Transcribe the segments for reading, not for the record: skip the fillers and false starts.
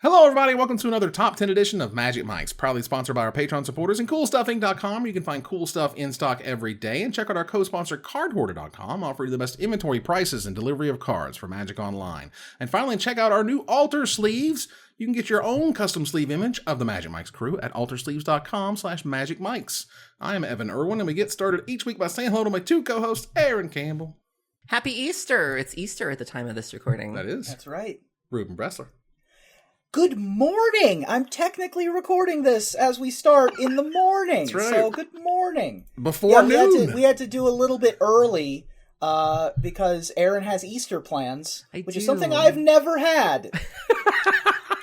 Hello, everybody. Welcome to another Top 10 edition of Magic Mike's, proudly sponsored by our Patreon supporters and CoolStuffInc.com. You can find cool stuff in stock every day. And check out our co-sponsor, CardHoarder.com, offering you the best inventory prices and delivery of cards for Magic Online. And finally, check out our new Altar Sleeves. You can get your own custom sleeve image of the Magic Mike's crew at AltarSleeves.com/MagicMikes. I am Evan Irwin, and we get started each week by saying hello to my two co-hosts, Aaron Campbell. Happy Easter! It's Easter at the time of this recording. That is. That's right. Ruben Bressler. Good morning! I'm technically recording this as we start in the morning. That's right. So good morning. Before noon. We had to do a little bit early because Aaron has Easter plans, which is something I've never had.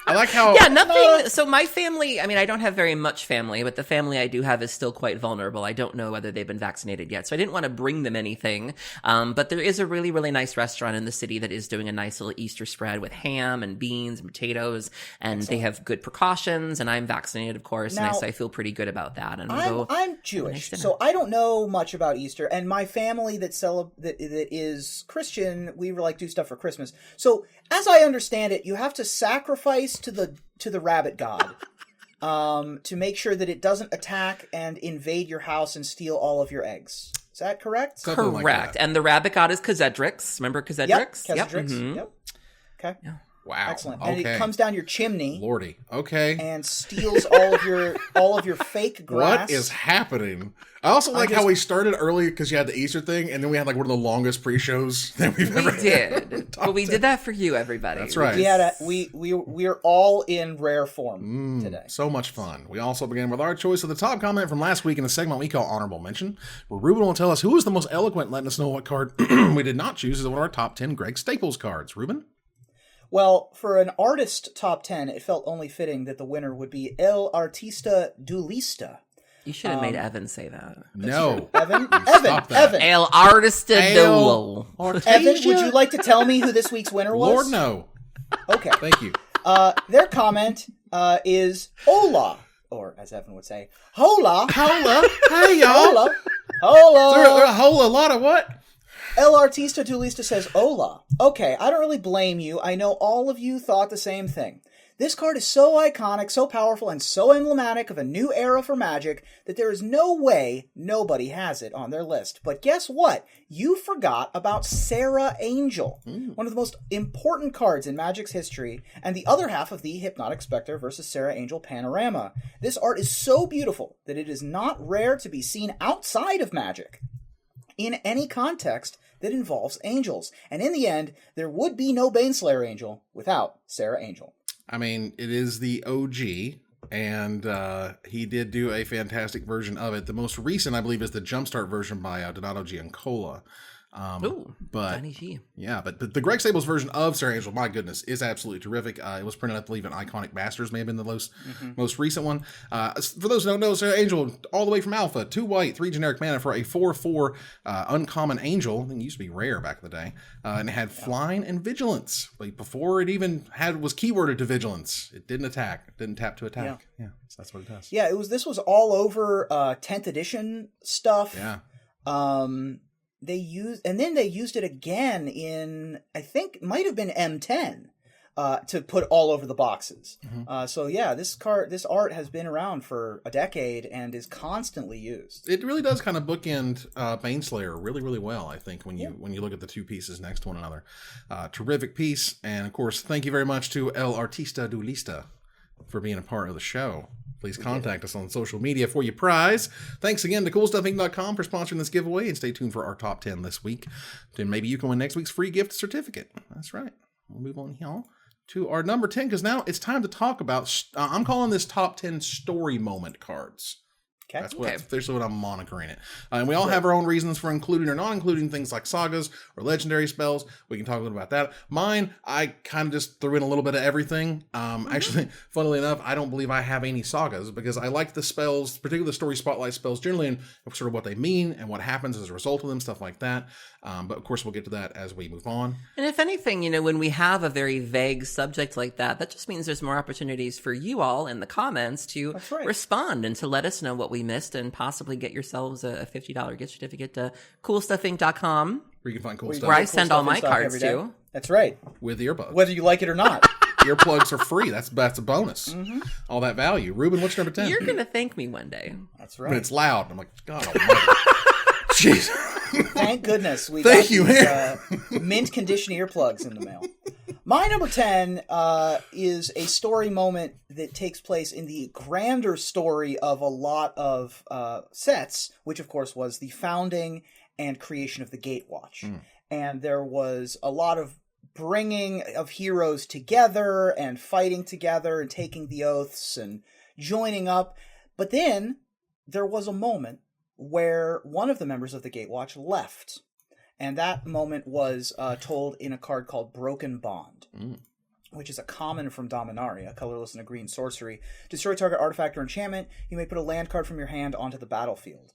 I like how... Yeah, nothing... So my family, I mean, I don't have very much family, but the family I do have is still quite vulnerable. I don't know whether they've been vaccinated yet, so I didn't want to bring them anything. But there is a really, really nice restaurant in the city that is doing a nice little Easter spread with ham and beans and potatoes, and they have good precautions, and I'm vaccinated, of course, Now, and I feel pretty good about that. And I'm Jewish, so I don't know much about Easter, and my family that is Christian, we do stuff for Christmas. So, as I understand it, you have to sacrifice to the rabbit god to make sure that it doesn't attack and invade your house and steal all of your eggs. Is that correct? Something correct. like that. And the rabbit god is Khazedrix. Remember Khazedrix? Yep, Khazedrix. Mm-hmm. Yep. Okay. Yeah. Wow. Excellent. Okay. And it comes down your chimney. Lordy. Okay. And steals all of your fake grass. What is happening? I also like how we started early because you had the Easter thing, and then we had one of the longest pre-shows that we've ever had. We did. But we did that for you, everybody. That's right. We're all in rare form today. So much fun. We also began with our choice of the top comment from last week in a segment we call Honorable Mention, where Ruben will tell us who was the most eloquent, letting us know what card we did not choose as one of our top 10 Greg Staples cards. Ruben? Well, for an artist top 10, it felt only fitting that the winner would be El Artista Duelista. You should have made Evan say that. No. Evan? Stop that. Evan. El Artista Duel. Evan, would you like to tell me who this week's winner was? Lord, no. Okay. Thank you. Their comment is Hola, or as Evan would say, Hola. Hola. Hey, y'all. Hola. There a whole lot of what? El Artista Duelista says, Hola. Okay, I don't really blame you. I know all of you thought the same thing. This card is so iconic, so powerful, and so emblematic of a new era for Magic that there is no way nobody has it on their list. But guess what? You forgot about Serra Angel, one of the most important cards in Magic's history, and the other half of the Hypnotic Spectre versus Serra Angel panorama. This art is so beautiful that it is not rare to be seen outside of Magic in any context that involves angels. And in the end, there would be no Baneslayer Angel without Serra Angel. I mean, it is the OG, and he did do a fantastic version of it. The most recent, I believe, is the Jumpstart version by Donato Giancola. But Johnny G. Yeah, but the Greg Staples version of Serra Angel, my goodness, is absolutely terrific. It was printed, I believe, in Iconic Masters, may have been the most recent one. For those who don't know, Serra Angel, all the way from Alpha, 2 white, 3 generic mana for a 4/4 uncommon angel. I think it used to be rare back in the day. And it had flying and vigilance. But before it even was keyworded to vigilance, it didn't attack. It didn't tap to attack. Yeah, so that's what it does. Yeah, this was all over 10th edition stuff. Yeah. They used it again in, I think, it might have been M10 to put all over the boxes. So yeah, this art has been around for a decade and is constantly used. It really does kind of bookend Baneslayer really, really well, I think, when you look at the two pieces next to one another. Terrific piece, and of course, thank you very much to El Artista Duelista for being a part of the show. Please contact us on social media for your prize. Thanks again to CoolStuffInc.com for sponsoring this giveaway, and stay tuned for our top 10 this week. Then maybe you can win next week's free gift certificate. That's right. We'll move on here to our number 10, because now it's time to talk about, I'm calling this top 10 story moment cards. Okay. That's officially what I'm monitoring it. And we all have our own reasons for including or not including things like sagas or legendary spells. We can talk a little about that. Mine, I kind of just threw in a little bit of everything. Actually, funnily enough, I don't believe I have any sagas because I like the spells, particularly the story spotlight spells, generally and sort of what they mean and what happens as a result of them, stuff like that. But of course, we'll get to that as we move on. And if anything, when we have a very vague subject like that just means there's more opportunities for you all in the comments to respond and to let us know what we missed and possibly get yourselves a $50 gift certificate to CoolStuffInc.com. Where you can find cool stuff. Where I send all my cards to. That's right. With earbuds. Whether you like it or not. Earplugs are free. That's a bonus. All that value. Ruben, what's number 10? You're going to thank me one day. That's right. When it's loud. I'm like, God almighty. Jeez. Thank goodness we Thank got you, these, mint condition earplugs in the mail. My number 10 is a story moment that takes place in the grander story of a lot of sets, which of course was the founding and creation of the Gatewatch. And there was a lot of bringing of heroes together and fighting together and taking the oaths and joining up. But then there was a moment where one of the members of the Gatewatch left. And that moment was told in a card called Broken Bond, which is a common from Dominaria, colorless and a green sorcery. Destroy target artifact or enchantment. You may put a land card from your hand onto the battlefield.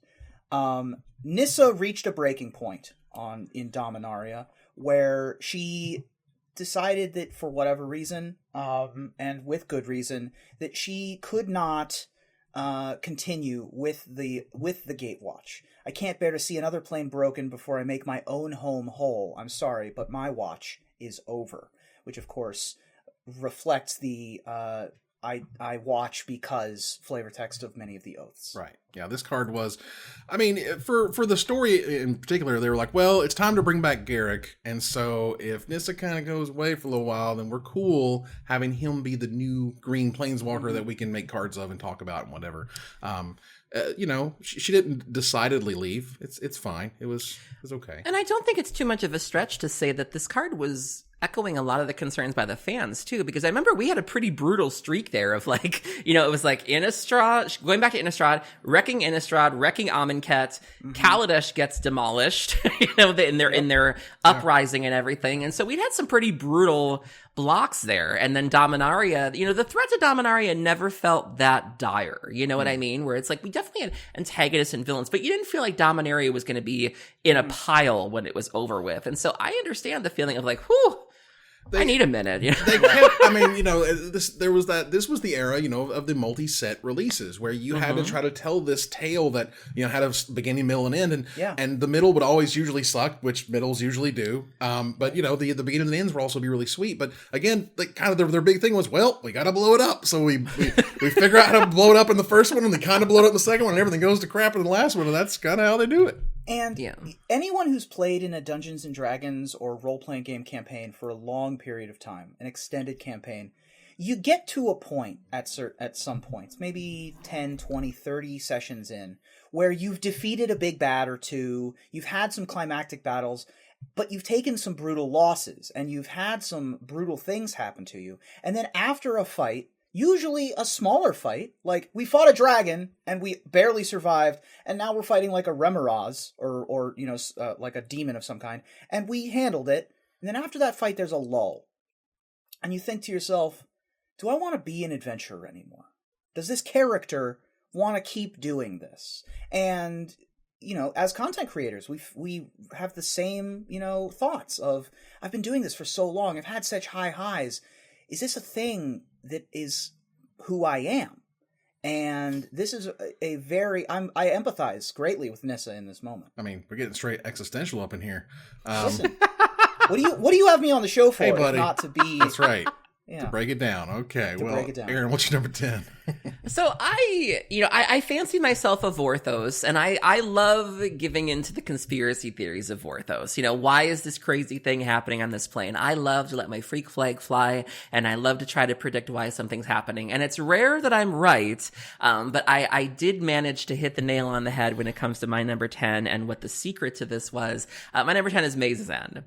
Nissa reached a breaking point in Dominaria where she decided that for whatever reason, and with good reason, that she could not continue with the Gatewatch. I can't bear to see another plane broken before I make my own home whole. I'm sorry, but my watch is over. Which, of course, reflects the I watch because flavor text of many of the oaths. Right. Yeah, this card was... I mean, for the story in particular, they were like, well, it's time to bring back Garrick, and so if Nissa kind of goes away for a little while, then we're cool having him be the new green planeswalker that we can make cards of and talk about and whatever. She didn't decidedly leave. It's fine. It was okay. And I don't think it's too much of a stretch to say that this card was echoing a lot of the concerns by the fans too, because I remember we had a pretty brutal streak there of like, it was like Innistrad, going back to Innistrad, wrecking Amonkhet, Kaladesh gets demolished, in their uprising and everything. And so we'd had some pretty brutal blocks there. And then Dominaria, the threat to Dominaria never felt that dire. You know what I mean? Where it's like, we definitely had antagonists and villains, but you didn't feel like Dominaria was going to be in a pile when it was over with. And so I understand the feeling of like, whew, I need a minute. They kept, this was the era, of the multi-set releases where you had to try to tell this tale that, had a beginning, middle, and end. And the middle would always usually suck, which middles usually do. But, the beginning and the ends would also be really sweet. But again, like kind of their big thing was, well, we got to blow it up. So we figure out how to blow it up in the first one and they kind of blow it up in the second one and everything goes to crap in the last one. And that's kind of how they do it. And anyone who's played in a Dungeons & Dragons or role-playing game campaign for a long period of time, an extended campaign, you get to a point at some points, maybe 10, 20, 30 sessions in, where you've defeated a big bad or two, you've had some climactic battles, but you've taken some brutal losses, and you've had some brutal things happen to you. And then after a fight, usually a smaller fight, like we fought a dragon and we barely survived, and now we're fighting like a Remoraz or like a demon of some kind, and we handled it. And then after that fight, there's a lull, and you think to yourself, "Do I want to be an adventurer anymore? Does this character want to keep doing this?" And as content creators, we have the same thoughts of, "I've been doing this for so long. I've had such high highs. Is this a thing that is who I am?" And this is a very... I empathize greatly with Nissa in this moment. I mean, we're getting straight existential up in here. Listen, what do you have me on the show for? Hey, buddy. If not to be... That's right. Yeah. To break it down. Okay. Break it down. Aaron, what's your number 10? So I fancy myself a Vorthos, and I love giving into the conspiracy theories of Vorthos. Why is this crazy thing happening on this plane? I love to let my freak flag fly, and I love to try to predict why something's happening. And it's rare that I'm right, but I did manage to hit the nail on the head when it comes to my number 10 and what the secret to this was. My number 10 is Maze's End.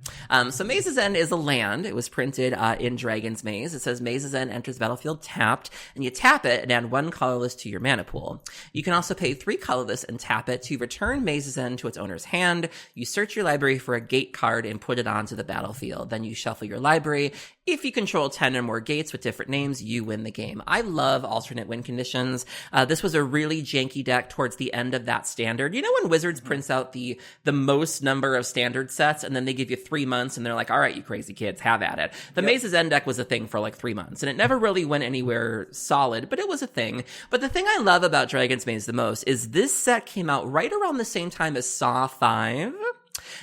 So Maze's End is a land. It was printed in Dragon's Maze. It says Maze's End enters the battlefield tapped, and you tap it and add 1 colorless to your mana pool. You can also pay 3 colorless and tap it to return Maze's End to its owner's hand. You search your library for a gate card and put it onto the battlefield. Then you shuffle your library. If you control 10 or more gates with different names, you win the game. I love alternate win conditions. This was a really janky deck towards the end of that standard. When Wizards prints out the most number of standard sets, and then they give you 3 months, and they're like, all right, you crazy kids, have at it. The Maze's End deck was a thing for like 3 months, and it never really went anywhere solid, but it was a thing. But the thing I love about Dragon's Maze the most is this set came out right around the same time as Saw 5.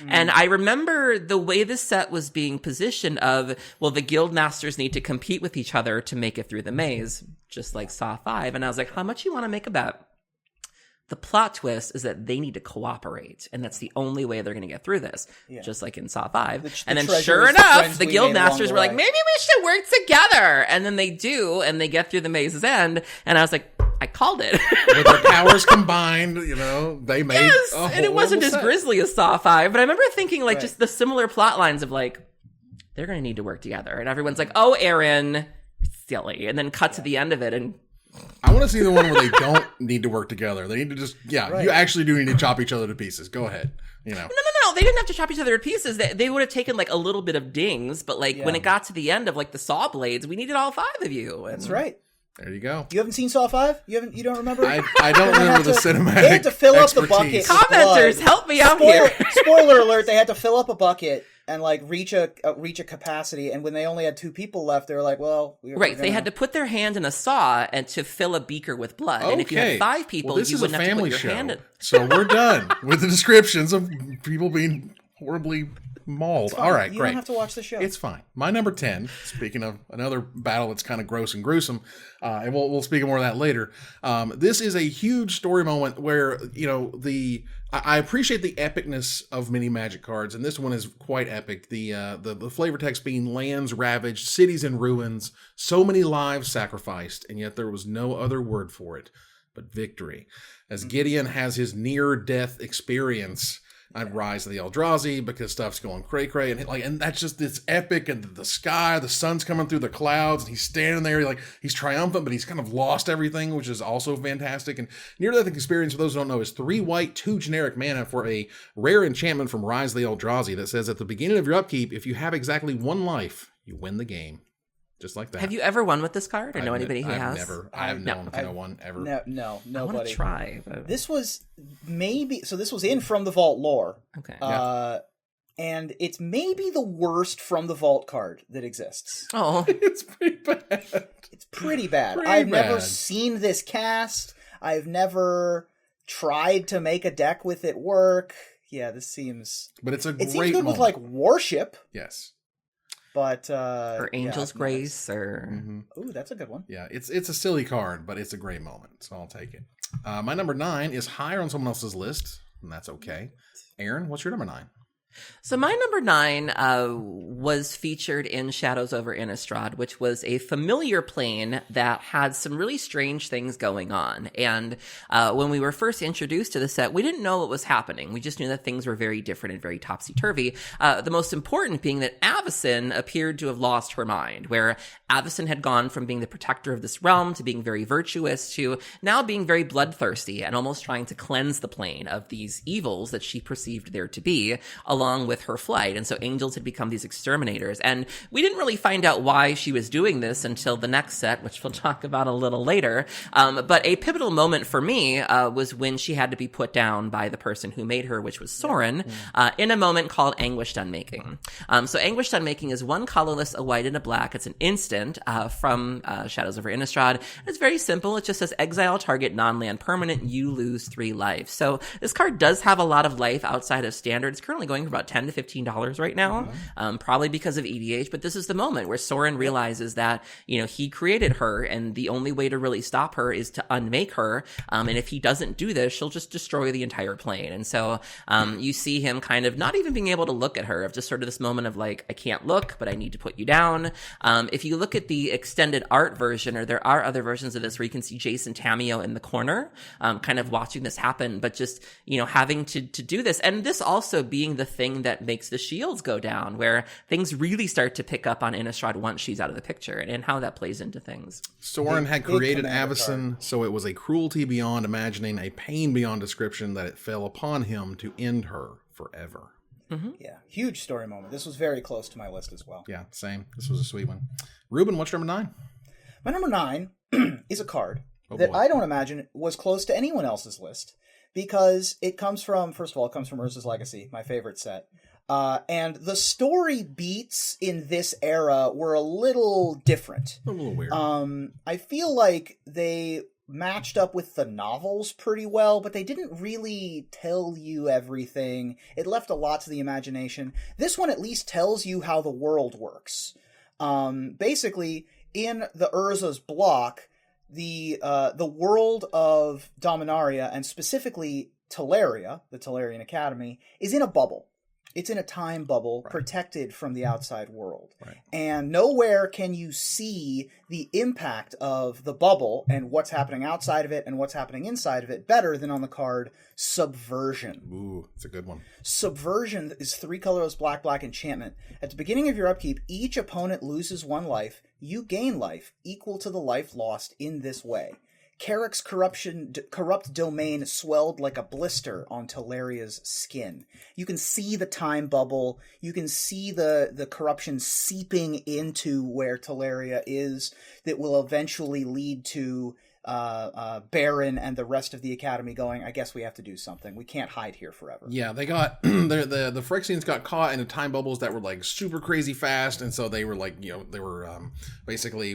And I remember the way this set was being positioned of, well, the guild masters need to compete with each other to make it through the maze, just like Saw 5. And I was like, how much you want to make a bet? The plot twist is that they need to cooperate, and that's the only way they're going to get through this, just like in Saw 5. And then sure enough, the guild masters were like, maybe we should work together. And then they do, and they get through the maze's end. And I was like, I called it. With their powers combined, they made a and it wasn't as set. grisly as Saw 5, but I remember thinking like just the similar plot lines of like, they're going to need to work together. And everyone's like, oh, Aaron, silly. And then cut to the end of it, and I want to see the one where they don't need to work together. They need to just, you actually do need to chop each other to pieces. Go ahead. No. They didn't have to chop each other to pieces. They would have taken like a little bit of dings, but like when it got to the end of like the saw blades, we needed all 5 of you. And That's right. There you go. You haven't seen Saw 5? You don't remember? I don't remember the cinematic. They had to fill up the expertise. bucket. Commenters, help me out here. Spoiler alert, they had to fill up a bucket and like reach a capacity, and when they only had 2 people left, they were like, well, they had to put their hand in a saw and to fill a beaker with blood. And if you had 5 people, this you is wouldn't a have to family put your show. hand in. So we're done with the descriptions of people being horribly mauled. All right, you great. don't have to watch the show. It's fine. My number 10, speaking of another battle that's kind of gross and gruesome, and we'll speak more of that later. This is a huge story moment where, I appreciate the epicness of many Magic cards, and this one is quite epic. The flavor text being lands ravaged, cities in ruins, so many lives sacrificed, and yet there was no other word for it but victory. As Gideon has his near-death experience, I'd rise to the Eldrazi because stuff's going cray-cray, and that's just this epic, and the sky, the sun's coming through the clouds, and he's standing there, he's triumphant, but he's kind of lost everything, which is also fantastic. And near-death experience, for those who don't know, is 3 white, 2 generic mana for a rare enchantment from Rise of the Eldrazi that says at the beginning of your upkeep, if you have exactly 1 life, you win the game. Just like that. Have you ever won with this card, or know anybody who has? I have known no one ever. No, nobody. I want to try. But... This was this was in From the Vault lore. Okay. And it's maybe the worst From the Vault card that exists. Oh. It's pretty bad. It's pretty bad. I've never seen this cast. I've never tried to make a deck with it work. Yeah, this seems... But it's a great It seems good moment. with, Worship. Yes. But or Angel's Grace, or ooh, that's a good one. Yeah, it's a silly card, but it's a great moment, so I'll take it. My number 9 is higher on someone else's list, and that's okay. Aaron, what's your number 9? So my number 9 was featured in Shadows over Innistrad, which was a familiar plane that had some really strange things going on. And when we were first introduced to the set, we didn't know what was happening. We just knew that things were very different and very topsy-turvy. The most important being that Avacyn appeared to have lost her mind, where Avacyn had gone from being the protector of this realm to being very virtuous to now being very bloodthirsty and almost trying to cleanse the plane of these evils that she perceived there to be, along with her flight. And so angels had become these exterminators. And we didn't really find out why she was doing this until the next set, which we'll talk about a little later. But a pivotal moment for me was when she had to be put down by the person who made her, which was Sorin, in a moment called Anguished Unmaking. So Anguished Unmaking is 1 colorless, a white, and a black. It's an instant from Shadows over Innistrad. It's very simple. It just says exile target non-land permanent, you lose 3 life. So this card does have a lot of life outside of standard. It's currently going for about $10 to $15 right now, probably because of EDH, but this is the moment where Sorin realizes that, he created her, and the only way to really stop her is to unmake her, and if he doesn't do this, she'll just destroy the entire plane. And so you see him kind of not even being able to look at her, of just sort of this moment of like, I can't look, but I need to put you down. If you look at the extended art version, or there are other versions of this where you can see Jason Tamio in the corner, kind of watching this happen, but just, having to do this. And this also being the thing that makes the shields go down, where things really start to pick up on Innistrad once she's out of the picture, and how that plays into things. Sorin had created Avacyn, so it was a cruelty beyond imagining, a pain beyond description, that it fell upon him to end her forever. Mm-hmm. Yeah, huge story moment. This was very close to my list as well. Yeah, same. This was a sweet one. Ruben, what's your number 9? My number 9 is a card that I don't imagine was close to anyone else's list, because it comes from, first of all, it comes from Urza's Legacy, my favorite set. And the story beats in this era were a little different. A little weird. I feel like they matched up with the novels pretty well, but they didn't really tell you everything. It left a lot to the imagination. This one at least tells you how the world works. Basically, in the Urza's block, the world of Dominaria, and specifically Teleria, the Telerian Academy, is in a bubble. It's in a time bubble, right, protected from the outside world. Right. And nowhere can you see the impact of the bubble and what's happening outside of it and what's happening inside of it better than on the card Subversion. Ooh, it's a good one. Subversion is 3 colorless black enchantment. At the beginning of your upkeep, each opponent loses 1 life. You gain life equal to the life lost in this way. Carrick's corrupt domain swelled like a blister on Teleria's skin. You can see the time bubble. You can see the corruption seeping into where Teleria is that will eventually lead to Baron and the rest of the Academy going, I guess we have to do something. We can't hide here forever. Yeah, they got the Phyrexians got caught in the time bubbles that were like super crazy fast, and so they were like, they were basically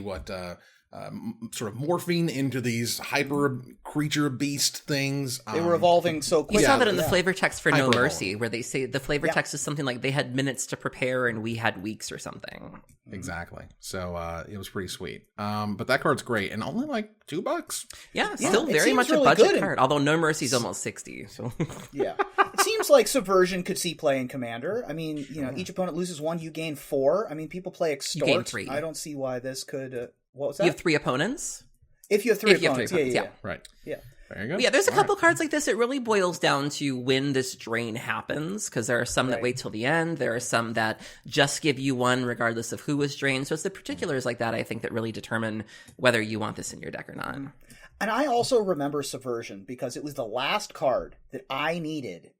sort of morphing into these hyper creature beast things. They were evolving so quickly. We saw that in the flavor text for No Hyper Mercy, where they say the flavor text is something like they had minutes to prepare and we had weeks or something. Exactly. So it was pretty sweet. But that card's great, and only like $2. Yeah, still very much really a budget card. Although No Mercy's almost 60. So yeah, it seems like Subversion could see play in Commander. I mean, each opponent loses 1, you gain 4. I mean, people play Extort. You gain 3. I don't see why this could. What was that? You have 3 opponents. If you have 3 opponents, yeah. Right. Yeah. There you go. But yeah, there's a couple cards like this. It really boils down to when this drain happens, because there are some that wait till the end. There are some that just give you 1 regardless of who was drained. So it's the particulars like that, I think, that really determine whether you want this in your deck or not. And I also remember Subversion because it was the last card that I needed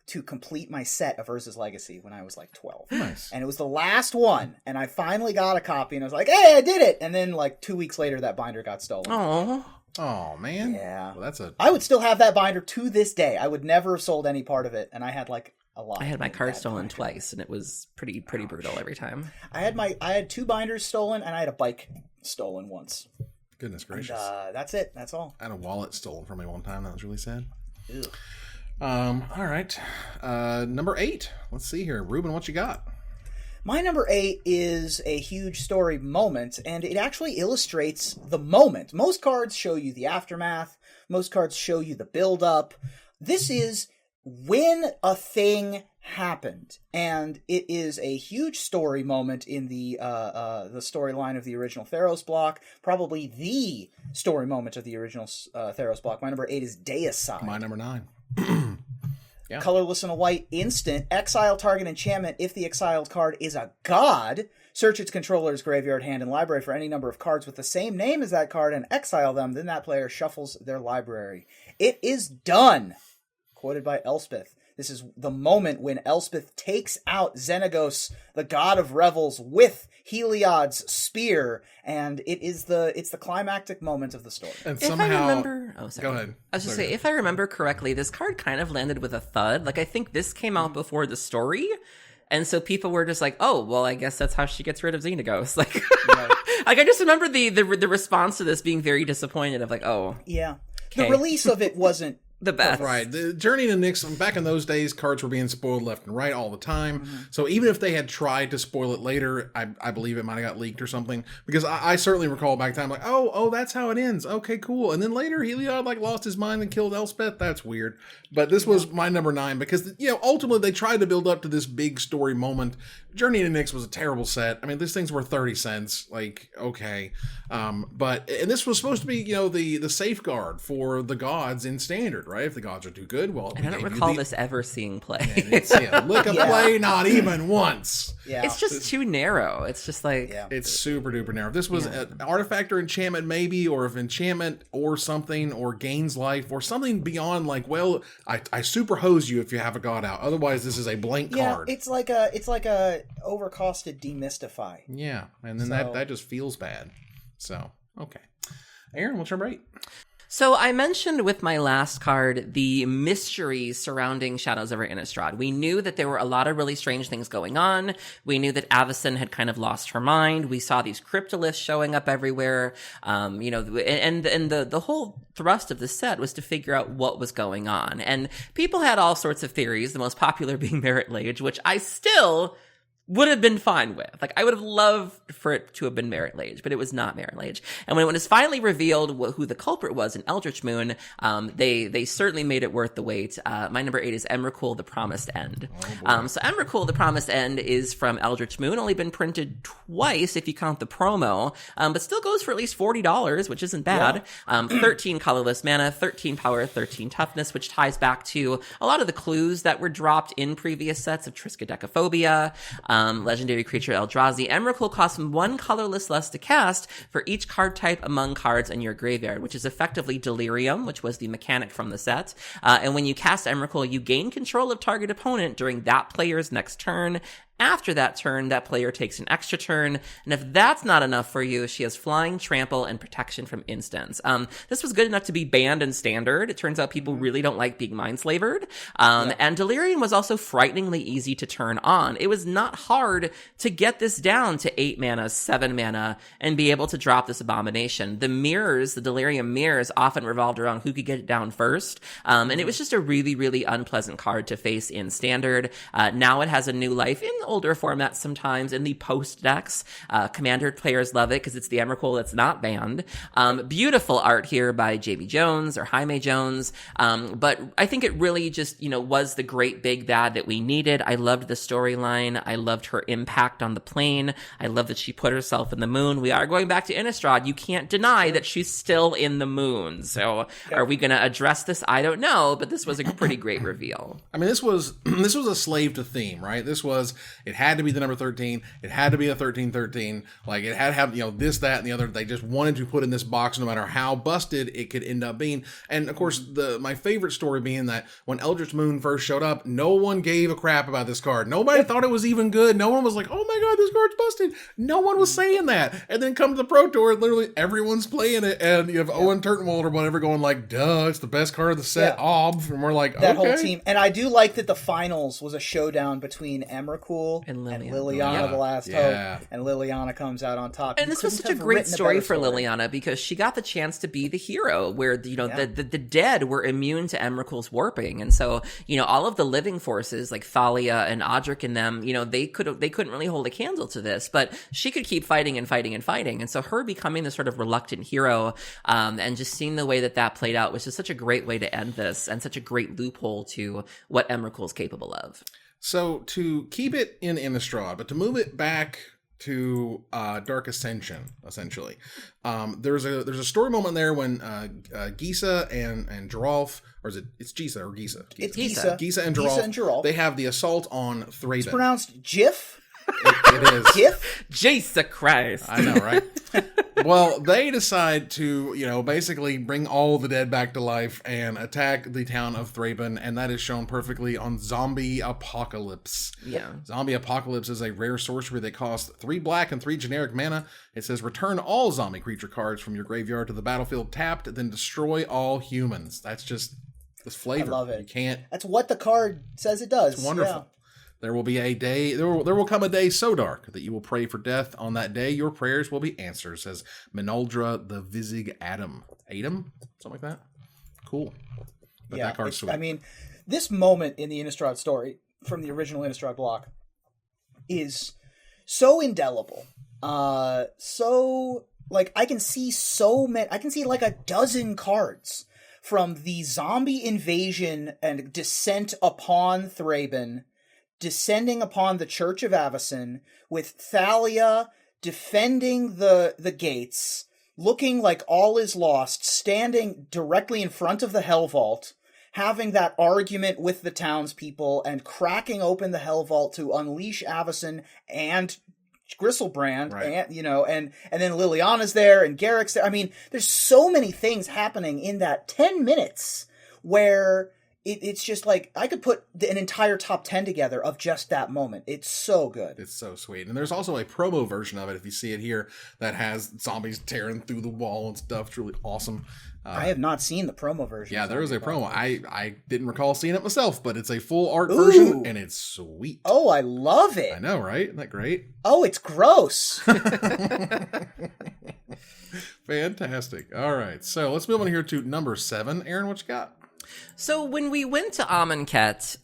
to complete my set of Urza's Legacy when I was like 12. Nice. And it was the last one, and I finally got a copy, and I was like, hey, I did it! And then like 2 weeks later, that binder got stolen. Oh, man. Yeah. Well, I would still have that binder to this day. I would never have sold any part of it, and I had like a lot. I had my card stolen twice, and it was pretty brutal every time. I had 2 binders stolen, and I had a bike stolen once. Goodness gracious. And, that's it. That's all. I had a wallet stolen from me one time. That was really sad. Ew. All right. Number 8. Let's see here. Ruben, what you got? My number 8 is a huge story moment, and it actually illustrates the moment. Most cards show you the aftermath. Most cards show you the build-up. This is when a thing happened, and it is a huge story moment in the storyline of the original Theros block. Probably the story moment of the original Theros block. My number 8 is Deicide. My number 9. Yeah. Colorless and a white instant. Exile target enchantment if the exiled card is a god. Search its controller's graveyard, hand, and library for any number of cards with the same name as that card and exile them. Then that player shuffles their library. It is done. Quoted by Elspeth. This is the moment when Elspeth takes out Xenagos, the god of revels, with Heliod's spear, and it's the climactic moment of the story. And If I remember... Oh, sorry. Go ahead. I was just say, if I remember correctly, this card kind of landed with a thud. Like, I think this came out before the story, and so people were just like, oh, well, I guess that's how she gets rid of Xenagos. Like, like I just remember the response to this being very disappointed of like, oh. Yeah. Okay. The release of it wasn't the best. Right. The Journey to Nyx, back in those days, cards were being spoiled left and right all the time. Mm-hmm. So even if they had tried to spoil it later, I believe it might have got leaked or something. Because I certainly recall back then, like, oh, that's how it ends. Okay, cool. And then later, Heliod, like, lost his mind and killed Elspeth. That's weird. But this was my number 9 because, ultimately they tried to build up to this big story moment. Journey to Nyx was a terrible set. I mean, these things were 30 cents. Like, okay. And this was supposed to be, the safeguard for the gods in Standard, right? If the gods are too good, well... I don't recall this ever seeing play. Look at play, not even once. Yeah. It's just too narrow. It's just like... Yeah. It's super duper narrow. If this was an artifact or enchantment, maybe, or if enchantment or something, or gains life, or something beyond, like, well, I super hose you if you have a god out. Otherwise, this is a blank card. It's like a overcosted demystify. Yeah, and then that just feels bad. So, okay. Aaron, what's your number 8? So I mentioned with my last card the mysteries surrounding Shadows over Innistrad. We knew that there were a lot of really strange things going on. We knew that Avacyn had kind of lost her mind. We saw these cryptoliths showing up everywhere. And the whole thrust of the set was to figure out what was going on. And people had all sorts of theories, the most popular being Merit Lage, which I still would have been fine with. Like, I would have loved for it to have been Merit Lage, but it was not Merit Lage. And when it was finally revealed who the culprit was in Eldritch Moon, they certainly made it worth the wait. My number 8 is Emrakul, The Promised End. So Emrakul, The Promised End is from Eldritch Moon, only been printed twice if you count the promo, but still goes for at least $40, which isn't bad. 13 colorless mana, 13 power, 13 toughness, which ties back to a lot of the clues that were dropped in previous sets of Triskaidekaphobia, legendary creature Eldrazi. Emrakul costs 1 colorless less to cast for each card type among cards in your graveyard, which is effectively Delirium, which was the mechanic from the set. And when you cast Emrakul, you gain control of target opponent during that player's next turn. After that turn, that player takes an extra turn, and if that's not enough for you, she has Flying, Trample, and Protection from instants. This was good enough to be banned in Standard. It turns out people really don't like being mind-slavered. And Delirium was also frighteningly easy to turn on. It was not hard to get this down to 8 mana, 7 mana, and be able to drop this abomination. The mirrors, the Delirium mirrors, often revolved around who could get it down first. And it was just a really, really unpleasant card to face in Standard. Now it has a new life in older formats sometimes, in the post decks. Commander players love it because it's the Emrakul that's not banned. Beautiful art here by J.B. Jones or Jaime Jones. But I think it really just, was the great big bad that we needed. I loved the storyline. I loved her impact on the plane. I love that she put herself in the moon. We are going back to Innistrad. You can't deny that she's still in the moon. So are we going to address this? I don't know, but this was a pretty great reveal. I mean, this was a slave to theme, right? It had to be the number 13. It had to be a 13-13. Like, it had to have, this, that, and the other. They just wanted to put in this box no matter how busted it could end up being. And, of course, my favorite story being that when Eldritch Moon first showed up, no one gave a crap about this card. Nobody thought it was even good. No one was like, oh my god, this card's busted. No one was saying that. And then come to the Pro Tour, literally everyone's playing it, and you have Owen Turtenwald or whatever going like, duh, it's the best card of the set, and we're like, that whole team. And I do like that the finals was a showdown between Emrakul and Liliana, the last hope, and Liliana comes out on top. And this was such a great story for Liliana because she got the chance to be the hero where, the dead were immune to Emrakul's warping. And so, all of the living forces like Thalia and Odric and them, they couldn't really hold a candle to this, but she could keep fighting and fighting and fighting. And so her becoming this sort of reluctant hero, and just seeing the way that played out was just such a great way to end this and such a great loophole to what Emrakul's capable of. So to keep it in Innistrad, but to move it back to Dark Ascension, essentially, there's a story moment there when Gisa and Geralf, or it's Gisa or Gisa? It's Gisa. Gisa and Geralf. They have the assault on Thraben. It's pronounced Jif. It is. Jif? Jesus Christ. I know, right? Well, they decide to, basically bring all the dead back to life and attack the town of Thraben, and that is shown perfectly on Zombie Apocalypse. Yeah. Zombie Apocalypse is a rare sorcery that costs 3 black and 3 generic mana. It says, return all zombie creature cards from your graveyard to the battlefield tapped, then destroy all humans. That's just this flavor. I love it. You can't. That's what the card says it does. It's wonderful. Yeah. There will be a day, there will come a day so dark that you will pray for death. On that day, your prayers will be answered, says Minoldra the Visig Adam. Something like that? Cool. But that card's sweet. I mean, this moment in the Innistrad story from the original Innistrad block is so indelible. So, like, I can see like a dozen cards from the zombie invasion and descent upon Thraben, descending upon the Church of Avacyn, with Thalia defending the gates, looking like all is lost, standing directly in front of the Hell Vault, having that argument with the townspeople, and cracking open the Hell Vault to unleash Avacyn and Gristlebrand, right. and then Liliana's there, and Garrick's there. I mean, there's so many things happening in that 10 minutes where it's just like I could put an entire top 10 together of just that moment. It's so good. It's so sweet. And there's also a promo version of it, if you see it here, that has zombies tearing through the wall and stuff. It's really awesome. I have not seen the promo version. Yeah, there is a promo. I didn't recall seeing it myself, but it's a full art version, and it's sweet. Oh, I love it. I know, right? Isn't that great? Oh, it's gross. Fantastic. All right, so let's move on here to number 7. Aaron, what you got? So when we went to Amonkhet,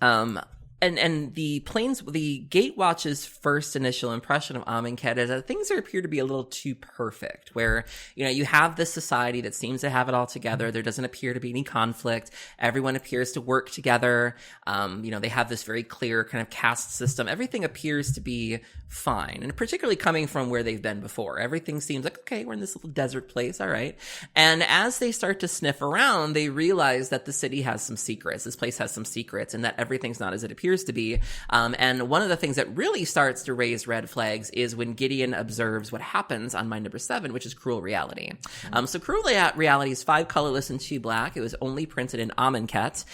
and the Gatewatch's first initial impression of Amonkhet is that things appear to be a little too perfect, where, you have this society that seems to have it all together. There doesn't appear to be any conflict. Everyone appears to work together. They have this very clear kind of caste system. Everything appears to be fine. And particularly coming from where they've been before, everything seems like, okay, we're in this little desert place. All right. And as they start to sniff around, they realize that the city has some secrets. This place has some secrets, and that everything's not as it appears to be. And one of the things that really starts to raise red flags is when Gideon observes what happens on my number 7, which is Cruel Reality. So Cruel Reality is 5 colorless and 2 black. It was only printed in Amonkhet.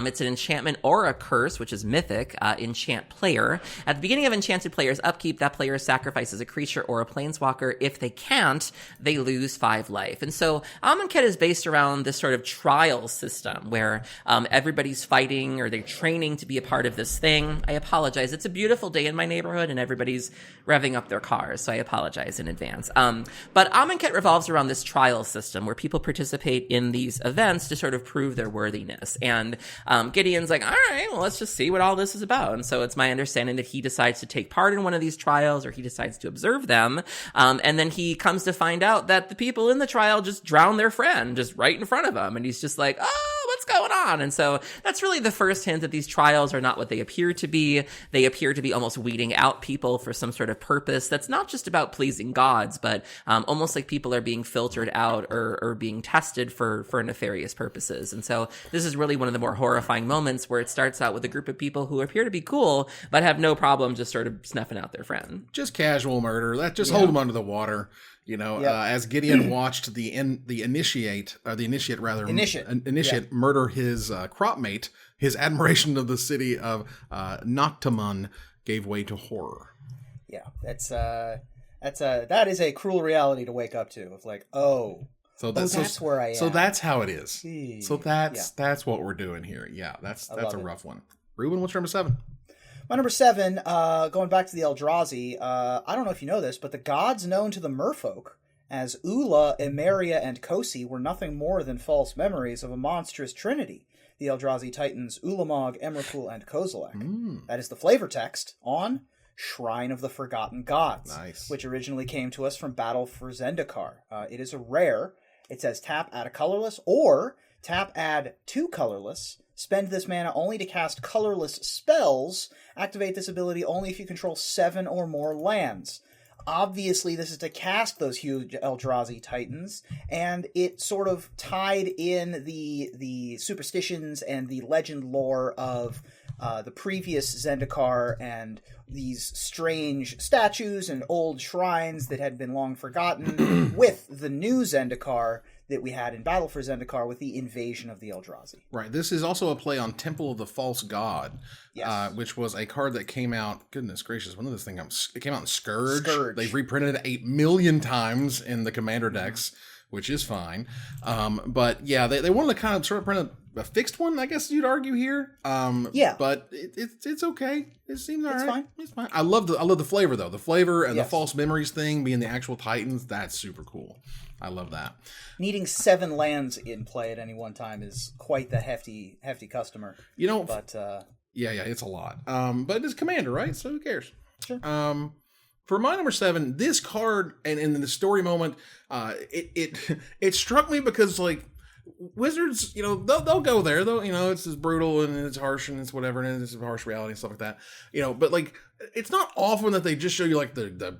It's an enchantment or a curse, which is mythic, enchant player. At the beginning of enchanted player's upkeep, that player sacrifices a creature or a planeswalker. If they can't, they lose 5 life. And so Amonkhet is based around this sort of trial system where everybody's fighting or they're training to be a part of this thing. I apologize. It's a beautiful day in my neighborhood and everybody's revving up their cars, so I apologize in advance. But Amonkhet revolves around this trial system where people participate in these events to sort of prove their worthiness. And Gideon's like, all right, well, let's just see what all this is about. And so it's my understanding that he decides to take part in one of these trials, or he decides to observe them. And then he comes to find out that the people in the trial just drown their friend just right in front of him. And he's just like, oh, what's going on? And so that's really the first hint that these trials are not what they appear to be. They appear to be almost weeding out people for some sort of purpose that's not just about pleasing gods, but almost like people are being filtered out or being tested for nefarious purposes. And so this is really one of the more horrifying moments where it starts out with a group of people who appear to be cool, but have no problem just sort of snuffing out their friend. Just casual murder. That just hold them under the water. As Gideon watched the initiate murder his crop mate, his admiration of the city of Noctamon gave way to horror. Yeah, that is a cruel reality to wake up to. It's like, that's where I am. So that's how it is. So that's what we're doing here. Yeah, that's a rough one. Ruben, what's number 7? My number 7, going back to the Eldrazi, I don't know if you know this, but the gods known to the merfolk as Ula, Emeria, and Kosi were nothing more than false memories of a monstrous trinity, the Eldrazi titans Ulamog, Emrakul, and Kozilek. That is the flavor text on Shrine of the Forgotten Gods, which originally came to us from Battle for Zendikar. It is a rare. It says tap, add a colorless, or tap, add 2 colorless. Spend this mana only to cast colorless spells. Activate this ability only if you control 7 or more lands. Obviously, this is to cast those huge Eldrazi titans, and it sort of tied in the superstitions and the legend lore of the previous Zendikar and these strange statues and old shrines that had been long forgotten with the new Zendikar that we had in Battle for Zendikar with the invasion of the Eldrazi. Right. This is also a play on Temple of the False God, which was a card that came out, goodness gracious, when did this thing come? It came out in Scourge. They've reprinted it 8 million times in the Commander decks, which is fine. But yeah, they wanted to kind of sort of print a fixed one, I guess you'd argue here. But it's okay. It seems all right. Fine. It's fine. I love the flavor though. The flavor and the false memories thing being the actual Titans, that's super cool. I love that. Needing 7 lands in play at any one time is quite the hefty customer. But it's a lot. But it's Commander, right? So who cares? Sure. For my number 7, this card and in the story moment, it struck me because like Wizards, they'll go there though. It's just brutal and it's harsh and it's whatever and it's a harsh reality and stuff like that. But like it's not often that they just show you like the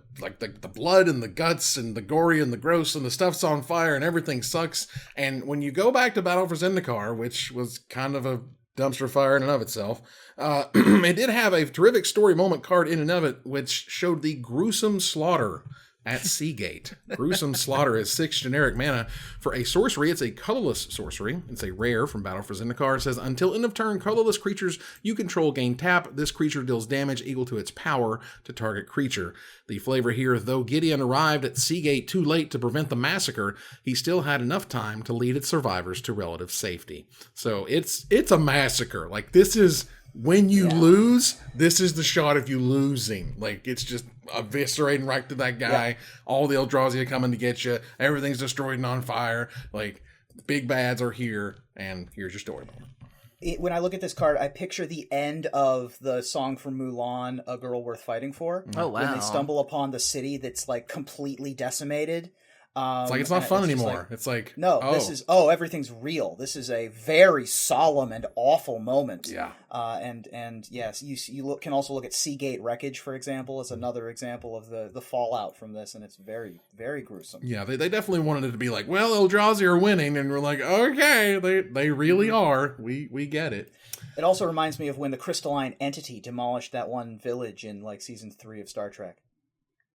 blood and the guts and the gory and the gross and the stuff's on fire and everything sucks. And when you go back to Battle for Zendikar, which was kind of a dumpster fire in and of itself, it did have a terrific story moment card in and of it, which showed the gruesome slaughter at Seagate. Gruesome Slaughter is 6 generic mana. For a sorcery, it's a colorless sorcery. It's a rare from Battle for Zendikar. It says, until end of turn, colorless creatures you control gain tap. This creature deals damage equal to its power to target creature. The flavor here, though Gideon arrived at Seagate too late to prevent the massacre, he still had enough time to lead its survivors to relative safety. So it's a massacre. Like, this is... When you lose, this is the shot of you losing. Like, it's just eviscerating right to that guy. Yeah. All the Eldrazi are coming to get you. Everything's destroyed and on fire. Like, big bads are here, and here's your story moment. When I look at this card, I picture the end of the song from Mulan, A Girl Worth Fighting For. Oh, wow. When they stumble upon the city that's, like, completely decimated. It's like, it's not fun anymore. It's like, this is, everything's real. This is a very solemn and awful moment. Yeah. And yes, you can also look at Seagate Wreckage, for example, as another example of the fallout from this, and it's very, very gruesome. Yeah, they definitely wanted it to be like, well, Eldrazi are winning, and we're like, okay, they really are. We get it. It also reminds me of when the crystalline entity demolished that one village in, like, season 3 of Star Trek.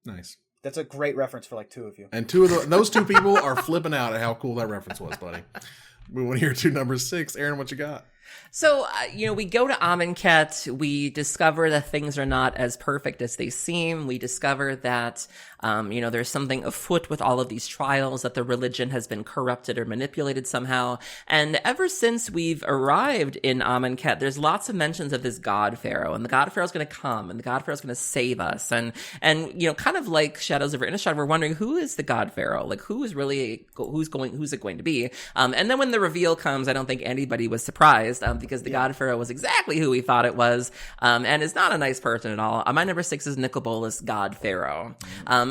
Nice. That's a great reference for, like, 2 of you. And those 2 people are flipping out at how cool that reference was, buddy. We want to hear to number 6. Aaron, what you got? So, we go to Amonkhet, we discover that things are not as perfect as they seem. We discover that, there's something afoot with all of these trials, that the religion has been corrupted or manipulated somehow. And ever since we've arrived in Amonkhet, there's lots of mentions of this God Pharaoh, and the God Pharaoh's going to come, and the God Pharaoh's going to save us. And, kind of like Shadows over Innistrad, we're wondering, who is the God Pharaoh? Like, who's it going to be? And then when the reveal comes, I don't think anybody was surprised, because the God Pharaoh was exactly who we thought it was, and is not a nice person at all. My number 6 is Nikolas God Pharaoh.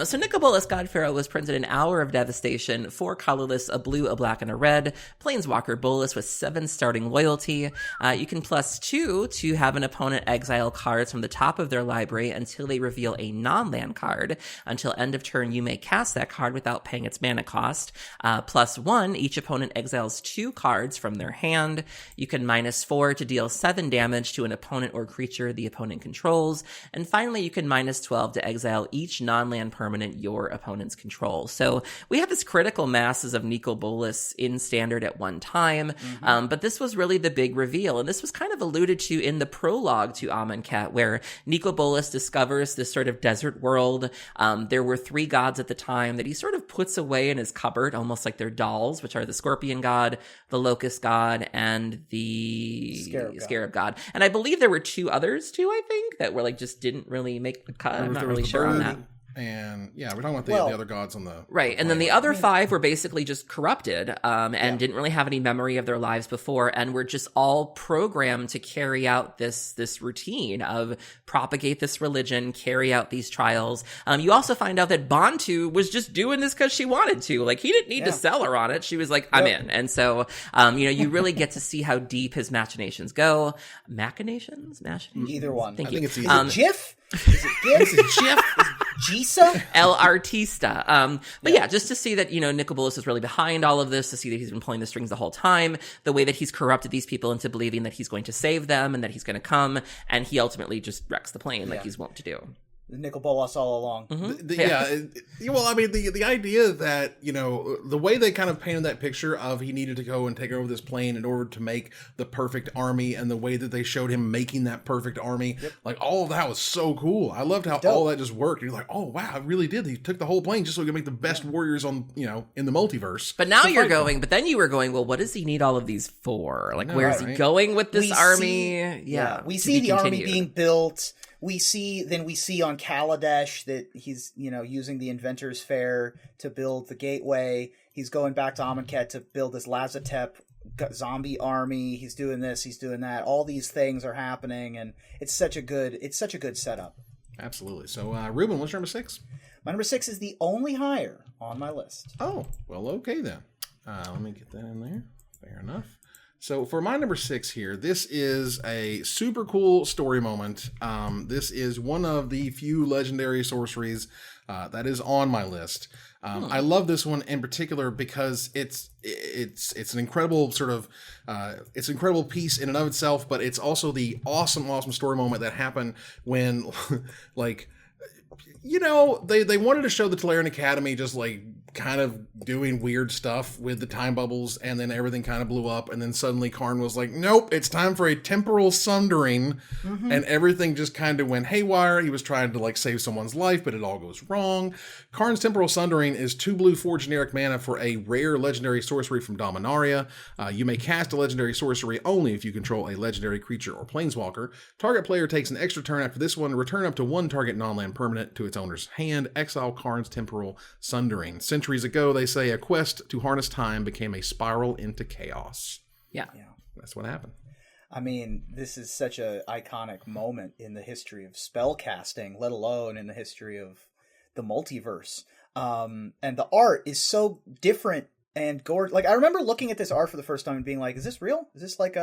So Nikolas God Pharaoh was printed an Hour of Devastation, 4 colorless, a blue, a black, and a red, Planeswalker Bolus with 7 starting loyalty. You can +2 to have an opponent exile cards from the top of their library until they reveal a non-land card. Until end of turn, you may cast that card without paying its mana cost. +1, each opponent exiles 2 cards from their hand. You can -4 to deal 7 damage to an opponent or creature the opponent controls. And finally, you can -12 to exile each non-land permanent your opponents control. So we have this critical masses of Niko Bolas in Standard at one time, but this was really the big reveal. And this was kind of alluded to in the prologue to Amonkhet, where Niko Bolas discovers this sort of desert world. There were 3 gods at the time that he sort of puts away in his cupboard, almost like they're dolls, which are the Scorpion God, the Locust God, and the Scarab God. And I believe there were 2 others too, I think, that were like just didn't really make the cut. I'm not really sure on that. And yeah, we're talking about the other gods on the right. And then the other 5 were basically just corrupted, and didn't really have any memory of their lives before, and were just all programmed to carry out this routine of propagate this religion, carry out these trials. You also find out that Bantu was just doing this because she wanted to. Like, he didn't need to sell her on it. She was like, I'm in. And so, you really get to see how deep his machinations go. Machinations? Either one. Thank I you. think it's either. Is it GIF? Is it GIF? Is it GIF? Gisa? El Artista. But yeah, just to see that, Niko Bolas is really behind all of this, to see that he's been pulling the strings the whole time, the way that he's corrupted these people into believing that he's going to save them and that he's going to come, and he ultimately just wrecks the plane like he's wont to do. Niko Bolas all along. Well, I mean, the idea that, the way they kind of painted that picture of he needed to go and take over this plane in order to make the perfect army, and the way that they showed him making that perfect army, like, all of that was so cool. I loved how all that just worked. You're like, oh wow, it really did. He took the whole plane just so he could make the best warriors on, in the multiverse. But now then you were going, well, what does he need all of these for? Like, where's he going with this army? We see the army being built. We see on Kaladesh that he's, using the Inventors Fair to build the gateway. He's going back to Amonkhet to build this Lazatep zombie army. He's doing this, he's doing that. All these things are happening, and it's such a good setup. Absolutely. So, Ruben, what's your number 6? My number 6 is the only higher on my list. Oh, well, okay then. Let me get that in there. Fair enough. So for my number 6 here, this is a super cool story moment. This is one of the few legendary sorceries that is on my list. I love this one in particular because it's an incredible sort of it's an incredible piece in and of itself, but it's also the awesome story moment that happened when like They wanted to show the Tolarian Academy just like kind of doing weird stuff with the time bubbles, and then everything kind of blew up, and then suddenly Karn was like, nope, it's time for a temporal sundering, and everything just kind of went haywire. He was trying to like save someone's life, but it all goes wrong. Karn's temporal sundering is 2 blue, 4 generic mana for a rare legendary sorcery from Dominaria. You may cast a legendary sorcery only if you control a legendary creature or planeswalker. Target player takes an extra turn after this one, return up to 1 target non-land permanent to its owner's hand, exile Karn's temporal sundering. Centuries ago, they say a quest to harness time became a spiral into chaos. Yeah. That's what happened. I mean, this is such an iconic moment in the history of spell casting, let alone in the history of the multiverse. And the art is so different and gorgeous. Like, I remember looking at this art for the first time and being like, is this real? Is this like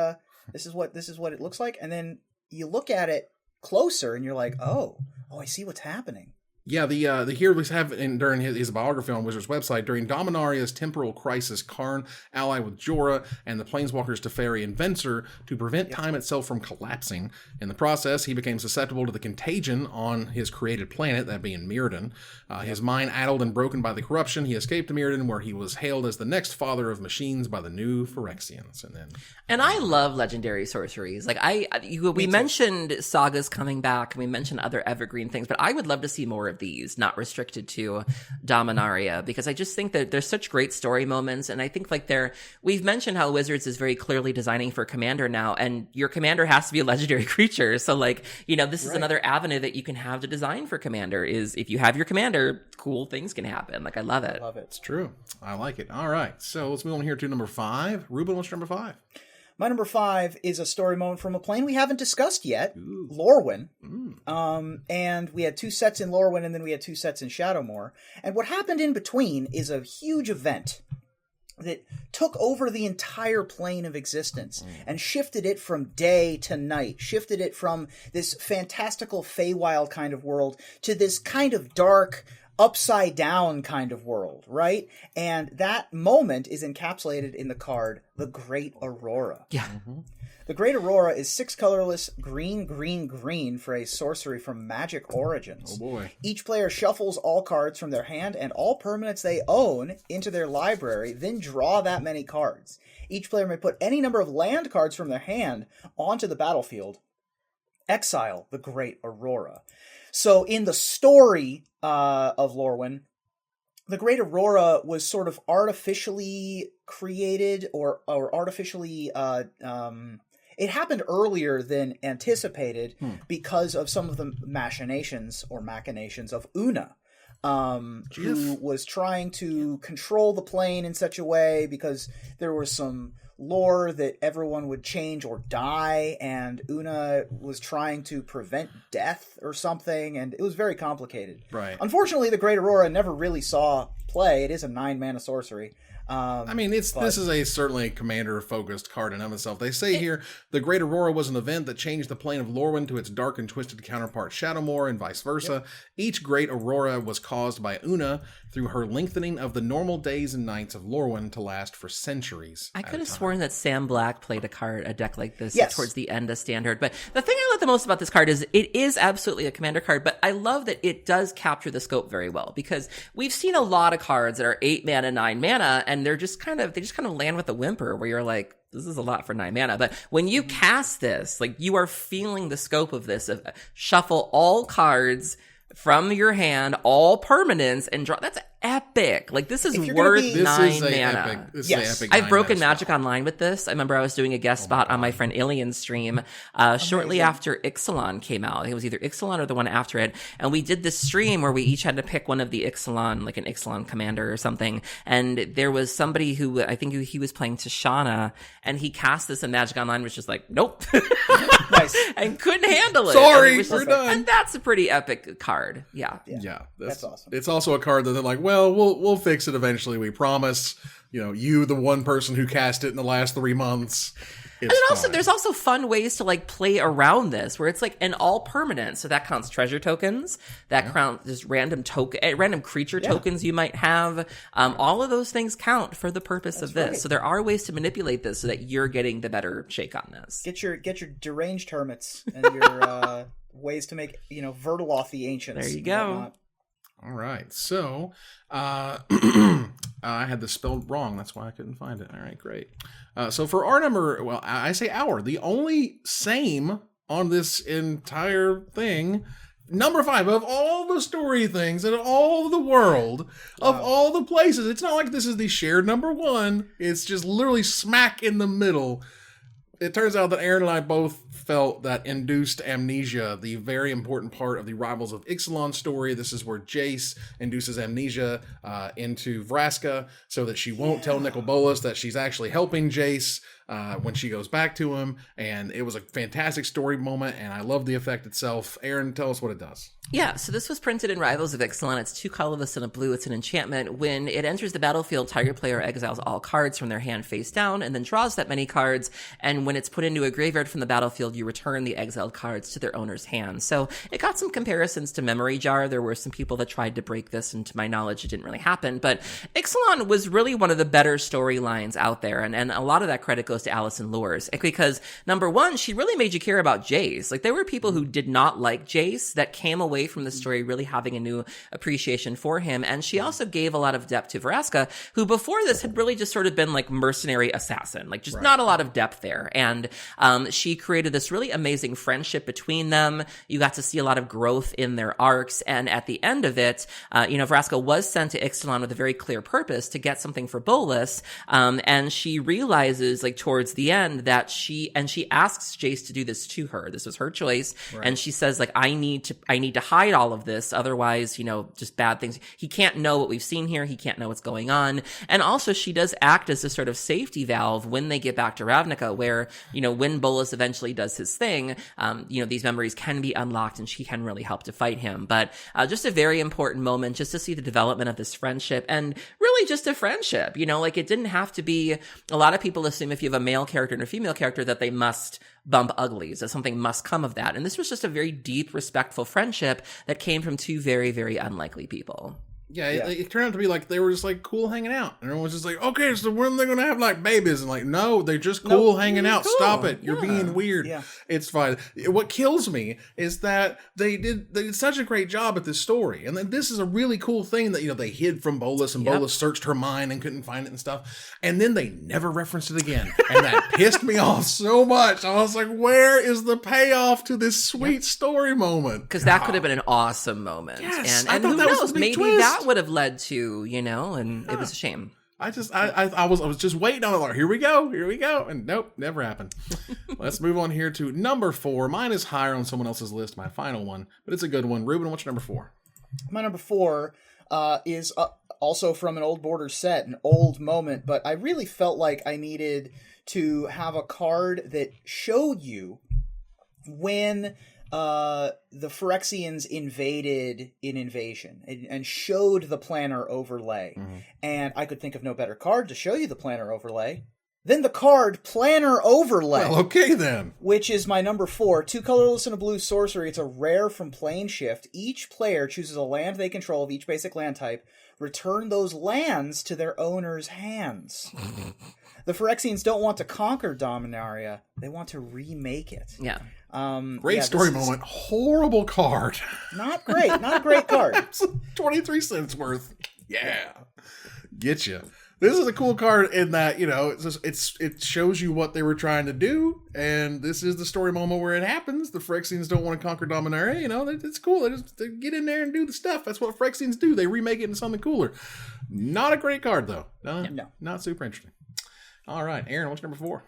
this is what it looks like? And then you look at it closer and you're like, oh, I see what's happening. Yeah, the heroes have during his biography on Wizard's website, during Dominaria's temporal crisis, Karn allied with Jorah and the planeswalkers Teferi and Venser to prevent time itself from collapsing. In the process, he became susceptible to the contagion on his created planet, that being Mirrodin. His mind addled and broken by the corruption, he escaped to Mirrodin, where he was hailed as the next father of machines by the new Phyrexians. And I love legendary sorceries. Like we mentioned sagas coming back, and we mentioned other evergreen things, but I would love to see more of these, not restricted to Dominaria, because I just think that there's such great story moments, and I think like we've mentioned how Wizards is very clearly designing for Commander now, and your Commander has to be a legendary creature, so like, this is another avenue that you can have to design for Commander, is if you have your Commander, cool things can happen. Like, I love it. It's true. I like it. All right, so let's move on here to number 5. Ruben, what's your number 5? My number 5 is a story moment from a plane we haven't discussed yet, Lorwyn. And we had 2 sets in Lorwyn, and then we had 2 sets in Shadowmoor. And what happened in between is a huge event that took over the entire plane of existence and shifted it from day to night, shifted it from this fantastical Feywild kind of world to this kind of dark, upside down kind of world, right? And that moment is encapsulated in the card, the Great Aurora. Yeah. The Great Aurora is 6 colorless green, green, green for a sorcery from Magic Origins. Oh boy. Each player shuffles all cards from their hand and all permanents they own into their library, then draw that many cards. Each player may put any number of land cards from their hand onto the battlefield. Exile the Great Aurora. So in the story of Lorwyn, the Great Aurora was sort of artificially created or artificially... it happened earlier than anticipated because of some of the machinations of Una, who was trying to control the plane in such a way because there was some lore that everyone would change or die, and Una was trying to prevent death or something, and it was very complicated. Right. Unfortunately, the Great Aurora never really saw play. It is a 9-mana sorcery. This is certainly a commander-focused card in and of itself. They say here, the Great Aurora was an event that changed the plane of Lorwyn to its dark and twisted counterpart Shadowmoor and vice versa. Yep. Each Great Aurora was caused by Una through her lengthening of the normal days and nights of Lorwyn to last for centuries. I could have sworn that Sam Black played a deck like this towards the end of Standard. But the thing I love the most about this card is it is absolutely a commander card, but I love that it does capture the scope very well, because we've seen a lot of cards that are 8 mana, 9 mana, and they just kind of land with a whimper where you're like, this is a lot for 9 mana. But when you cast this, like, you are feeling the scope of this, of shuffle all cards from your hand, all permanents, and draw. That's epic. Like, this is worth 9 mana. I've broken Magic Online with this. I remember I was doing a guest spot on my friend Ilian's stream shortly after Ixalan came out. I think it was either Ixalan or the one after it. And we did this stream where we each had to pick one of the Ixalan, like an Ixalan commander or something. And there was somebody who, I think he was playing Tashana, and he cast this in Magic Online, was just like, nope. Nice. And couldn't handle it. Sorry, we're done. And that's a pretty epic card. Yeah. That's awesome. It's also a card that they're like, well, we'll fix it eventually, we promise. You, the one person who cast it in the last 3 months. And then there's also fun ways to like play around this, where it's like an all permanent. So that counts treasure tokens, counts just random creature tokens you might have. All of those things count for the purpose of this. Right. So there are ways to manipulate this so that you're getting the better shake on this. Get your deranged hermits and your ways to make, Vertaloth the Ancients. There you go. Whatnot. All right. So, I had this spelled wrong. That's why I couldn't find it. All right, great. So for our number, well, I say our, the only same on this entire thing, number 5 of all the story things in all the world, of all the places. It's not like this is the shared number 1. It's just literally smack in the middle. It turns out that Aaron and I both felt that induced amnesia, the very important part of the Rivals of Ixalan story. This is where Jace induces amnesia into Vraska so that she won't tell Nikolas that she's actually helping Jace when she goes back to him. And it was a fantastic story moment, and I love the effect itself. Aaron, tell us what it does. Yeah, so this was printed in Rivals of Ixalan. It's 2 colorless and a blue. It's an enchantment. When it enters the battlefield, target player exiles all cards from their hand face down and then draws that many cards. And when it's put into a graveyard from the battlefield, you return the exiled cards to their owner's hand. So it got some comparisons to Memory Jar. There were some people that tried to break this, and to my knowledge, it didn't really happen. But Ixalan was really one of the better storylines out there. And a lot of that credit goes to Alison Lures. Because, number 1, she really made you care about Jace. Like, there were people who did not like Jace that came away from the story really having a new appreciation for him. And she also gave a lot of depth to Vraska, who before this had really just sort of been like mercenary assassin, like just not a lot of depth there. And she created this really amazing friendship between them. You got to see a lot of growth in their arcs. And at the end of it, Vraska was sent to Ixalan with a very clear purpose to get something for Bolas. And she realizes, like, towards the end that she asks Jace to do this to her. This was her choice. Right. And she says, like, I need to hide all of this. Otherwise, just bad things. He can't know what we've seen here. He can't know what's going on. And also she does act as a sort of safety valve when they get back to Ravnica, where, when Bolas eventually does his thing, these memories can be unlocked and she can really help to fight him. But just a very important moment just to see the development of this friendship, and really just a friendship, like it didn't have to be. A lot of people assume if you have a male character and a female character that they must bump uglies, that something must come of that. And this was just a very deep, respectful friendship that came from 2 very, very unlikely people. Yeah, it turned out to be like they were just like cool hanging out. And everyone was just like, okay, so when are they going to have like babies? And like, no, they're just cool hanging out. Cool. Stop it. You're being weird. Yeah. It's fine. What kills me is that they did such a great job at this story. And then this is a really cool thing that, they hid from Bolas, and Bolas searched her mind and couldn't find it and stuff. And then they never referenced it again. And that pissed me off so much. I was like, where is the payoff to this sweet story moment? Because that could have been an awesome moment. Yes, and who knows, maybe that would have led to, and it was a shame. I was just waiting on it, like, here we go, and nope, never happened. Let's move on here to number 4. Mine is higher on someone else's list, my final one, but it's a good one. Ruben, what's your number 4? My number 4 is also from an old Borders set, an old moment, but I really felt like I needed to have a card that showed you when the Phyrexians invaded in Invasion and showed the Planner Overlay. Mm-hmm. And I could think of no better card to show you the Planner Overlay than the card Planner Overlay. Well, okay then. Which is my number 4. 2 colorless and a blue sorcery. It's a rare from Plane Shift. Each player chooses a land they control of each basic land type. Return those lands to their owner's hands. The Phyrexians don't want to conquer Dominaria. They want to remake it. Yeah. Great story moment. Horrible card. Not great. Not a great card. It's 23 cents worth. Yeah. Get you. This is a cool card in that, it shows you what they were trying to do, and this is the story moment where it happens. The Phyrexians don't want to conquer Dominaria, it's cool. They get in there and do the stuff. That's what Phyrexians do. They remake it into something cooler. Not a great card, though. No. Not super interesting. All right, Aaron, what's number 4?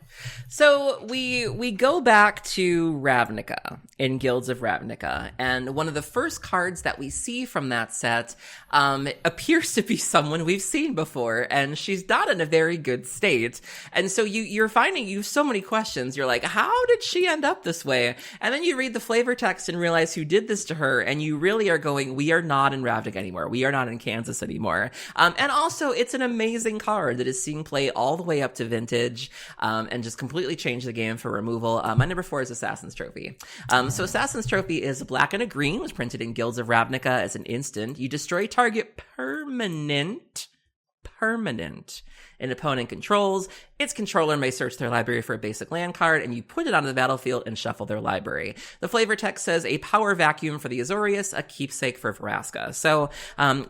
So we go back to Ravnica in Guilds of Ravnica, and one of the first cards that we see from that set appears to be someone we've seen before, and she's not in a very good state. And so you're finding you have so many questions. You're like, how did she end up this way? And then you read the flavor text and realize who did this to her, and you really are going, we are not in Ravnica anymore. We are not in Kansas anymore. And also, it's an amazing card that is seeing play all the way up to Vintage, and just completely changed the game for removal. My number 4 is Assassin's Trophy. So Assassin's Trophy is a black and a green, was printed in Guilds of Ravnica as an instant. You destroy target permanent. an opponent controls, its controller may search their library for a basic land card, and you put it onto the battlefield and shuffle their library. The flavor text says a power vacuum for the Azorius, a keepsake for Vraska. So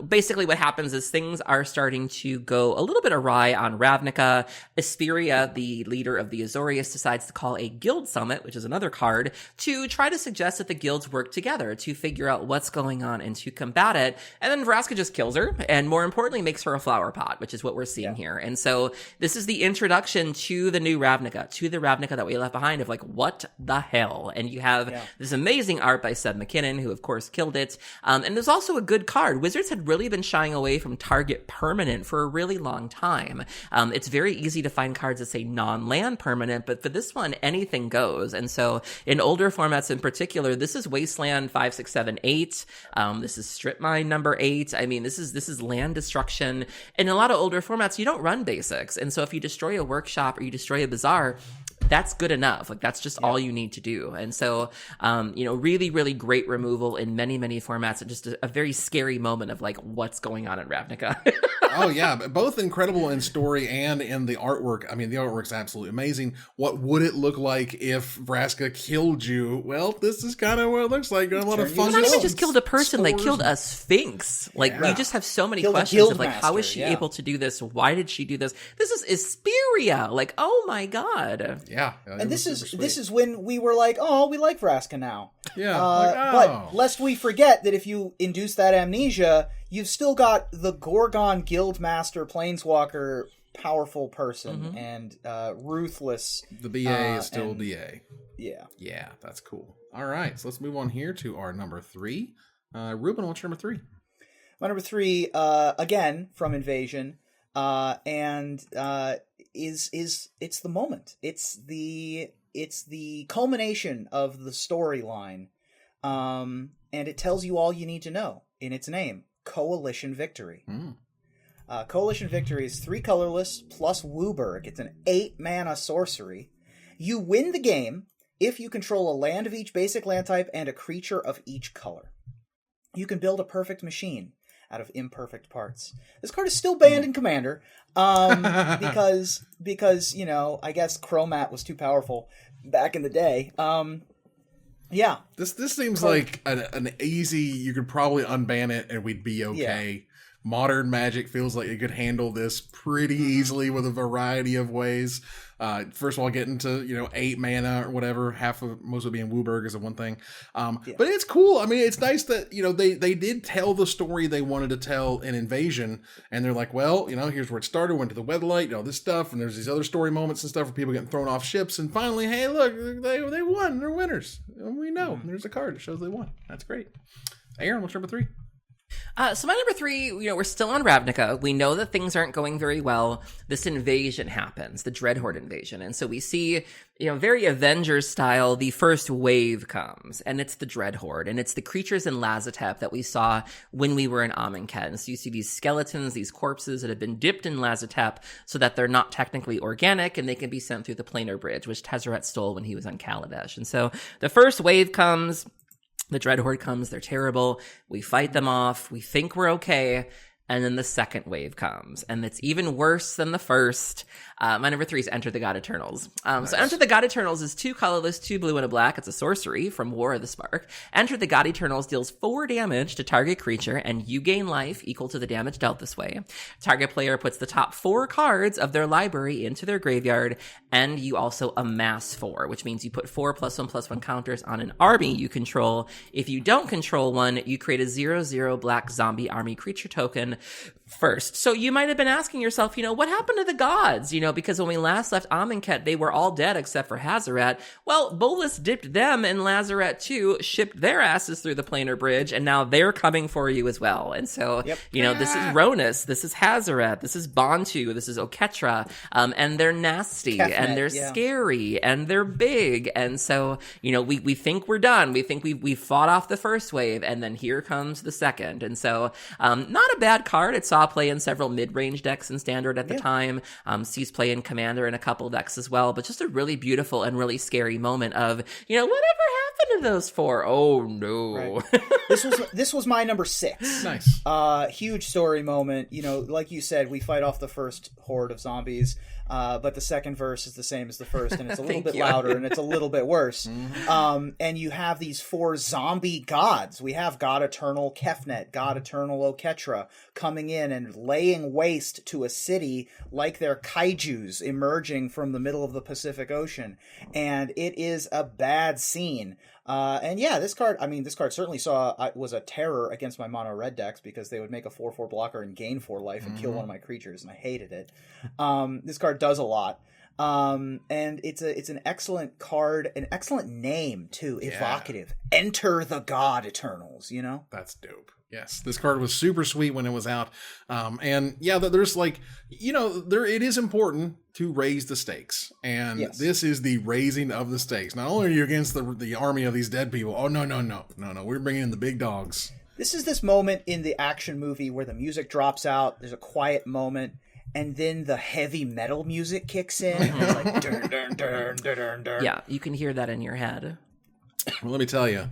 basically what happens is things are starting to go a little bit awry on Ravnica. Asperia, the leader of the Azorius, decides to call a guild summit, which is another card, to try to suggest that the guilds work together to figure out what's going on and to combat it. And then Vraska just kills her, and more importantly, makes her a flower pot, which is what we're seeing here. And so this is the introduction to the new Ravnica, to the Ravnica that we left behind of like, what the hell? And you have this amazing art by Seb McKinnon, who of course killed it. And there's also a good card. Wizards had really been shying away from target permanent for a really long time. It's very easy to find cards that say non-land permanent, but for this one, anything goes. And so in older formats in particular, this is Wasteland 5, 6, 7, 8. This is Strip Mine number 8. I mean, this is land destruction. In a lot of older formats, you don't run basics. And so if you destroy a workshop or you destroy a bazaar, that's good enough. Like, that's just all you need to do. And so, really, really great removal in many, many formats, and just a very scary moment of like, what's going on in Ravnica. Oh yeah, both incredible in story and in the artwork. I mean, the artwork's absolutely amazing. What would it look like if Vraska killed you? Well, this is kind of what it looks like. A lot of fun. Not even just killed a person; they killed a sphinx. Like, we just have so many questions of like, how is she able to do this? Why did she do this? This is Asperia. Like, oh my god. Yeah. And this is when we were like, oh, we like Vraska now. Yeah. But lest we forget that if you induce that amnesia, you've still got the Gorgon Guildmaster Planeswalker powerful person and ruthless. The BA is still BA. Yeah. Yeah, that's cool. All right, so let's move on here to our number 3. Ruben, what's your number 3? My number 3, again, from Invasion, it's the moment. It's the culmination of the storyline, and it tells you all you need to know in its name: Coalition Victory. Coalition Victory is 3 colorless plus Wooburg. It's an 8-mana sorcery. You win the game if you control a land of each basic land type and a creature of each color. You can build a perfect machine out of imperfect parts. This card is still banned in Commander, because I guess Chromat was too powerful back in the day. Yeah. This seems like an easy, you could probably unban it and we'd be okay. Yeah. Modern Magic feels like it could handle this pretty easily with a variety of ways. First of all, getting to 8 mana or whatever, most of it being Wooburg is the one thing. But it's cool. I mean, it's nice that they did tell the story they wanted to tell in Invasion, and they're like, well, here's where it started. Went to the Weatherlight, all this stuff, and there's these other story moments and stuff where people getting thrown off ships, and finally, hey, look, they won. They're winners. And we know. There's a card that shows they won. That's great. Aaron, what's number 3? So my number 3, we're still on Ravnica. We know that things aren't going very well. This invasion happens, the Dreadhorde invasion. And so we see, very Avengers style, the first wave comes, and it's the Dreadhorde, and it's the creatures in Lazotep that we saw when we were in Amonkhet. And so you see these skeletons, these corpses that have been dipped in Lazotep so that they're not technically organic, and they can be sent through the Planar Bridge, which Tezzeret stole when he was on Kaladesh. And so the first wave comes. The Dreadhorde comes, they're terrible, we fight them off, we think we're okay, and then the second wave comes, and it's even worse than the first. My number 3 is Enter the God Eternals. Nice. So Enter the God Eternals is 2 colorless, 2 blue, and a black. It's a sorcery from War of the Spark. Enter the God Eternals deals 4 damage to target creature, and you gain life equal to the damage dealt this way. Target player puts the top 4 cards of their library into their graveyard, and you also amass 4, which means you put 4 +1/+1 counters on an army you control. If you don't control one, you create a 0/0 black zombie army creature token first. So you might have been asking yourself, what happened to the gods? Because when we last left Amonkhet, they were all dead except for Hazaret. Well, Bolas dipped them, and Lazaret too shipped their asses through the Planar Bridge, and now they're coming for you as well. And so, this is Ronus, this is Hazaret, this is Bontu, this is Oketra, and they're nasty, and they're scary, and they're big. And so, we think we're done. We think we fought off the first wave, and then here comes the second. And so, not a bad card. It saw play in several mid-range decks in Standard at the time. Sees play in Commander in a couple decks as well, but just a really beautiful and really scary moment of, whatever happened to those 4? Oh no. Right. This was my number 6. Nice. Huge story moment. You know, like you said, we fight off the first horde of zombies, but the second verse is the same as the first, and it's a little bit louder and it's a little bit worse. And you have these 4 zombie gods. We have God Eternal Kefnet, God Eternal Oketra coming in and laying waste to a city like they're kaijus emerging from the middle of the Pacific Ocean. And it is a bad scene. And yeah, this card certainly was a terror against my mono red decks because they would make a 4/4 blocker and gain 4 life and kill one of my creatures, and I hated it. This card does a lot. And it's an excellent card, an excellent name too, evocative. Enter the God Eternals, you know? That's dope. Yes, this card was super sweet when it was out. And yeah, there's like, you know, it is important to raise the stakes. And this is the raising of the stakes. Not only are you against the army of these dead people. Oh, no. We're bringing in the big dogs. This is this moment in the action movie where the music drops out. There's a quiet moment. And then the heavy metal music kicks in. And it's like, dun, dun, dun, dun, dun, dun. Yeah, you can hear that in your head. Well, let me tell you.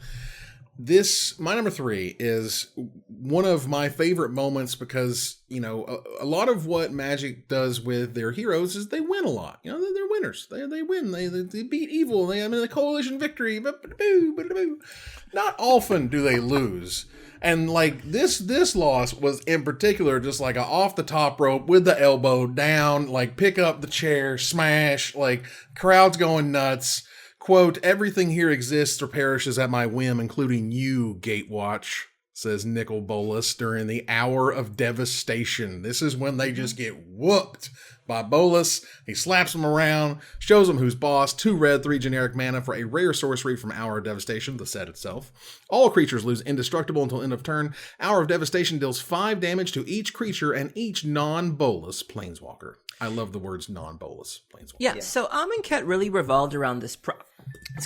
My number 3 is one of my favorite moments because, you know, a lot of what Magic does with their heroes is they win a lot. You know, they're winners. They win. They beat evil. The coalition victory. Not often do they lose. And like this loss was in particular just like a off the top rope with the elbow down, like pick up the chair, smash, like crowd's going nuts. Quote, everything here exists or perishes at my whim, including you, Gatewatch, says Nicol Bolas during the hour of devastation. This is when they just get whooped by Bolas. He slaps him around, shows him who's boss. 2 red, 3 generic mana for a rare sorcery from Hour of Devastation, the set itself. All creatures lose indestructible until end of turn. Hour of Devastation deals 5 damage to each creature and each non-Bolas planeswalker. I love the words non-Bolas planeswalker. Yeah, so Amonkhet really revolved around this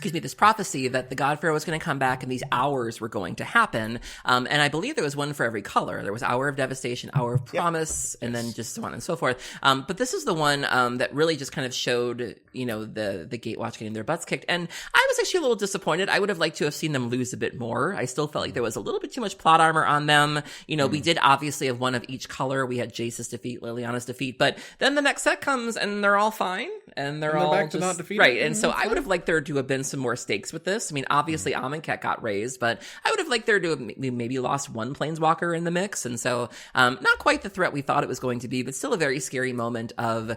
this prophecy that the God Pharaoh was going to come back and these hours were going to happen. And I believe there was one for every color. There was Hour of Devastation, Hour of Promise, and then just so on and so forth. But this is the one that really just kind of showed, you know, the Gatewatch getting their butts kicked. And I was actually a little disappointed. I would have liked to have seen them lose a bit more. I still felt like there was a little bit too much plot armor on them. You know, we did obviously have one of each color. We had Jace's defeat, Liliana's defeat, but then the next set comes and they're all fine. And they're all back to not defeated. Right. And so I would have liked there to have been some more stakes with this. I mean, obviously Amonkhet got raised, but I would have liked there to have maybe lost one planeswalker in the mix. And so not quite the threat we thought it was going to be, but still a very scary moment of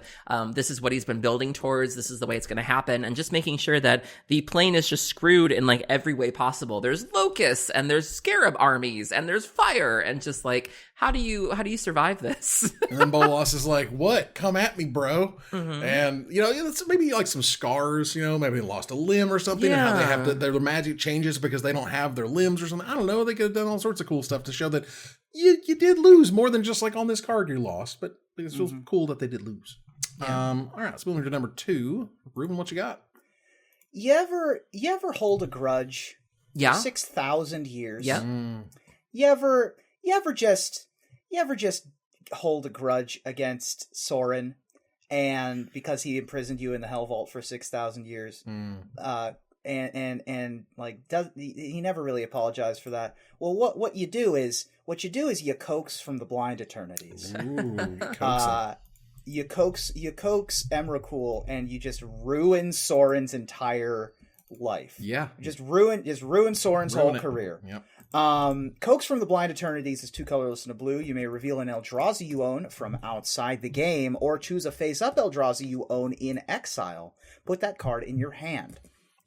this is what he's been building towards. This is the way it's going to happen. And just making sure that the plane is just screwed in like every way possible. There's locusts and there's scarab armies and there's fire and just like, how do you survive this? And then Bolas is like, what? Come at me, bro. And, you know, it's maybe like some scars, you know, maybe they lost a limb or something. And how they have to, their magic changes because they don't have their limbs or something. I don't know. They could have done all sorts of cool stuff to show that you did lose more than just like on this card you lost. But it feels cool that they did lose. All right, let's move on to number 2. Ruben, what you got? You ever hold a grudge? Yeah. 6,000 years. Yeah. You ever just hold a grudge against Sorin, and because he imprisoned you in the Hell Vault for 6,000 years, and like he never really apologized for that. Well, what you do is you coax from the blind eternities. You coax Emrakul, and you just ruin Sorin's entire life. Yeah, just ruin Sorin's whole career. Yep. Coax from the Blind Eternities is 2 colorless and a blue. You may reveal an Eldrazi you own from outside the game, or choose a face-up Eldrazi you own in exile. Put that card in your hand.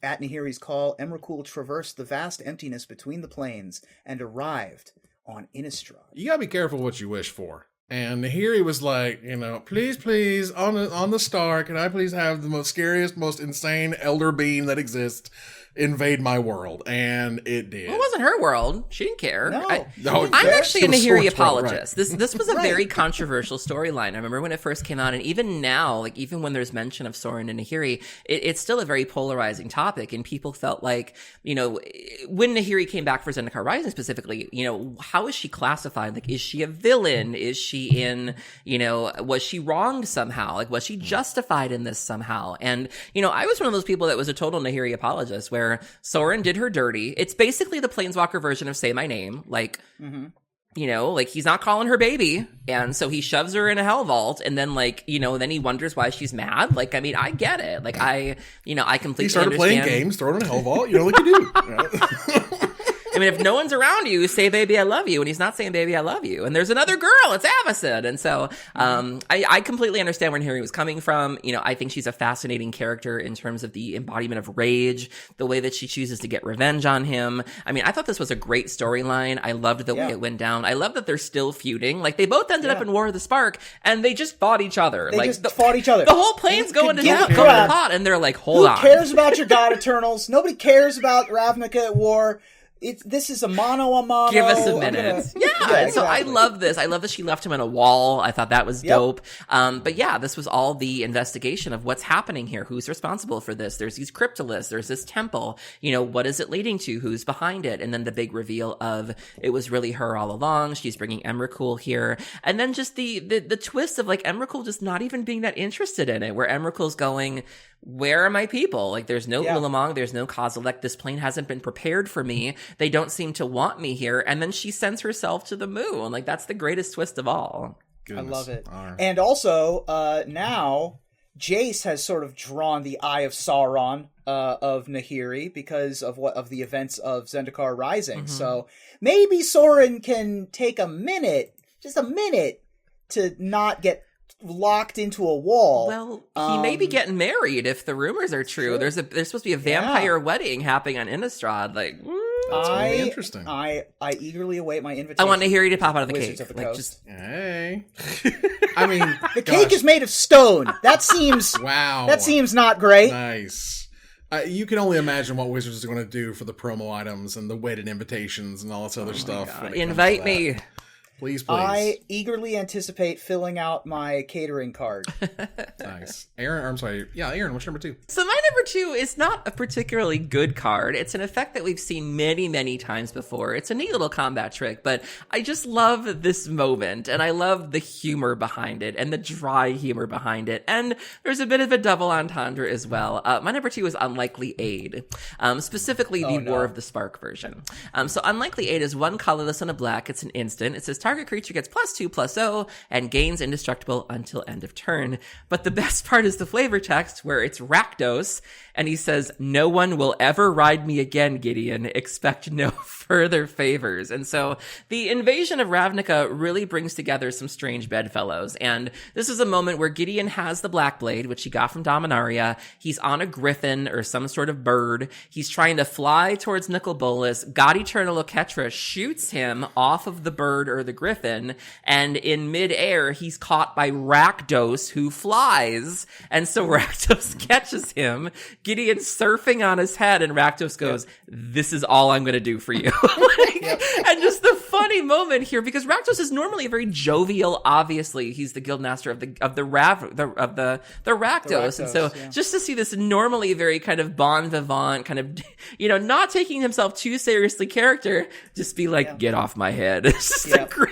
At Nahiri's call, Emrakul traversed the vast emptiness between the planes and arrived on Innistrad. You gotta be careful what you wish for. And Nahiri was like, you know, please, on the star, can I please have the most scariest, most insane elder being that exists invade my world? And it did. Well, it wasn't her world. She didn't care. No, I'm actually a Nahiri apologist. Right. This was a very controversial storyline. I remember when it first came out, and even now, like even when there's mention of Sorin and Nahiri, it's still a very polarizing topic. And people felt like, you know, when Nahiri came back for Zendikar Rising specifically, you know, how is she classified? Like, is she a villain? Is she in, you know, was she wronged somehow? Like, was she justified in this somehow? And, you know, I was one of those people that was a total Nahiri apologist, where where Soren did her dirty. It's basically the Planeswalker version of Say My Name. Like, you know, like he's not calling her baby. And so he shoves her in a hell vault. And then like, you know, then he wonders why she's mad. Like, I mean, I get it. Like I completely He started understand. playing games, throwing in a hell vault, you know, like you do. I mean, if no one's around you, say baby, I love you. And he's not saying baby, I love you. And there's another girl, it's Avacyn. And so I completely understand where Harry was coming from. You know, I think she's a fascinating character in terms of the embodiment of rage, the way that she chooses to get revenge on him. I mean, I thought this was a great storyline. I loved the way it went down. I love that they're still feuding. Like, they both ended up in War of the Spark, and they just fought each other. They fought each other. The whole plane's going to pot, and they're like, hold on. Who cares about your God Eternals? Nobody cares about Ravnica at war. This is a mano a mano. Give us a minute. Yeah, exactly. So I love this. I love that she left him in a wall. I thought that was dope. But yeah, this was all the investigation of what's happening here. Who's responsible for this? There's these cryptoliths. There's this temple. You know, what is it leading to? Who's behind it? And then the big reveal of it was really her all along. She's bringing Emrakul here. And then just the twist of like Emrakul just not even being that interested in it, where Emrakul's going, where are my people? Like, there's no Ulamog, there's no Kozilek. This plane hasn't been prepared for me. They don't seem to want me here. And then she sends herself to the moon. Like, that's the greatest twist of all. Goodness. I love it. Right. And also, now Jace has sort of drawn the Eye of Sauron of Nahiri because of the events of Zendikar Rising. So maybe Soren can take just a minute, to not get locked into a wall. Well, he may be getting married if the rumors are true. There's supposed to be a vampire wedding happening on Innistrad. Like, that's really interesting. I eagerly await my invitation. I want Nahiri to pop out of the Wizards cake. of the Like, Coast. Hey. I mean, the cake is made of stone. That seems wow. That seems not great. Nice. You can only imagine what Wizards is going to do for the promo items and the wedded invitations and all this other stuff. Invite me. Please. I eagerly anticipate filling out my catering card. Nice. Aaron, I'm sorry. Yeah, Aaron, what's your number 2? So my number 2 is not a particularly good card. It's an effect that we've seen many, many times before. It's a neat little combat trick, but I just love this moment, and I love the humor behind it, and the dry humor behind it, and there's a bit of a double entendre as well. My number 2 is Unlikely Aid, specifically the War of the Spark version. So Unlikely Aid is 1 colorless and a black. It's an instant. It says target creature gets +2/+0 and gains indestructible until end of turn. But the best part is the flavor text, where it's Rakdos, and he says, "No one will ever ride me again, Gideon. Expect no further favors." And so the invasion of Ravnica really brings together some strange bedfellows. And this is a moment where Gideon has the Black Blade, which he got from Dominaria. He's on a griffin or some sort of bird. He's trying to fly towards Nicol Bolas. God Eternal Oketra shoots him off of the bird or the griffin, and in midair, he's caught by Rakdos, who flies. And so Rakdos catches him. Gideon's surfing on his head, and Rakdos goes, "This is all I'm going to do for you." And just the funny moment here, because Rakdos is normally a very jovial. Obviously, he's the guildmaster of the Rakdos, and so just to see this normally very kind of bon vivant, kind of not taking himself too seriously character, just be like, "Get off my head." It's just a great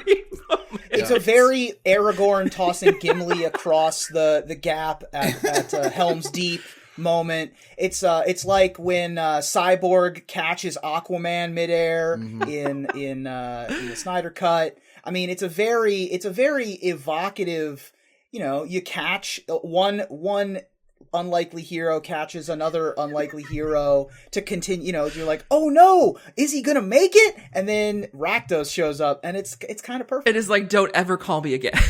moment. It's a very Aragorn tossing Gimli across the gap at Helm's Deep moment. It's like when Cyborg catches Aquaman midair in the Snyder Cut. I mean, it's a very evocative. You catch one unlikely hero catches another unlikely hero to continue. You're like, oh no, is he gonna make it? And then Rakdos shows up, and it's kind of perfect. It is like, don't ever call me again.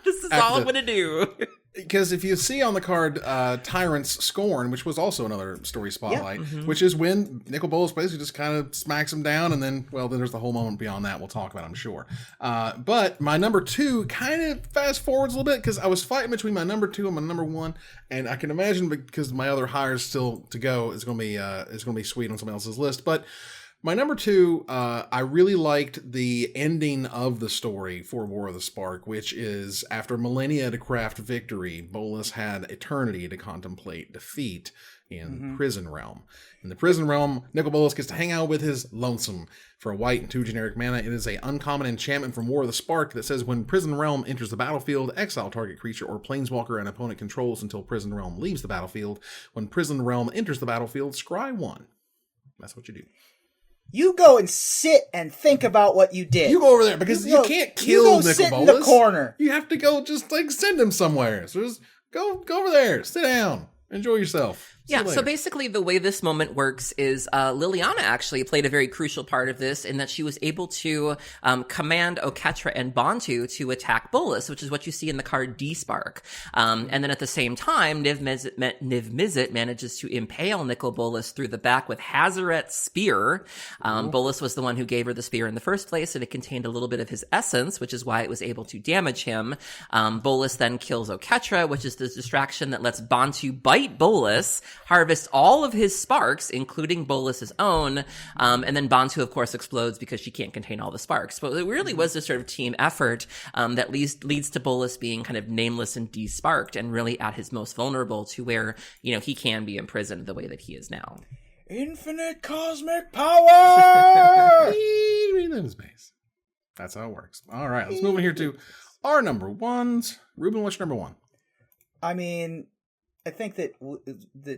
This is all I'm gonna do. Because if you see on the card Tyrant's Scorn, which was also another story spotlight, which is when Nicol Bolas basically just kind of smacks him down, and then there's the whole moment beyond that we'll talk about, I'm sure. But my number 2 kind of fast forwards a little bit, because I was fighting between my number 2 and my number 1, and I can imagine, because my other hires still to go, is going to be sweet on somebody else's list. But My number 2, I really liked the ending of the story for War of the Spark, which is after millennia to craft victory, Bolas had eternity to contemplate defeat in Prison Realm. In the Prison Realm, Nicol Bolas gets to hang out with his Lonesome. For a white and 2 generic mana, it is a uncommon enchantment from War of the Spark that says when Prison Realm enters the battlefield, exile target creature or planeswalker an opponent controls until Prison Realm leaves the battlefield. When Prison Realm enters the battlefield, scry 1. That's what you do. You go and sit and think about what you did. You go over there because you can't kill Nicol Bolas. Sit in the corner. You have to go just send him somewhere. So just go over there, sit down, enjoy yourself. Yeah, so basically the way this moment works is Liliana actually played a very crucial part of this in that she was able to command Oketra and Bontu to attack Bolas, which is what you see in the card D-Spark. And then at the same time, Niv Mizzet manages to impale Nicol Bolas through the back with Hazaret's spear. Bolas was the one who gave her the spear in the first place, and it contained a little bit of his essence, which is why it was able to damage him. Bolas then kills Oketra, which is the distraction that lets Bontu bite Bolas, harvest all of his sparks, including Bolas's own, and then Bontu, of course, explodes because she can't contain all the sparks. But it really was this sort of team effort that leads to Bolas being kind of nameless and de-sparked and really at his most vulnerable to where, he can be imprisoned the way that he is now. Infinite cosmic power! in space. That's how it works. All right, let's move on here to our number 1s. Ruben, what's your number 1? I mean, I think that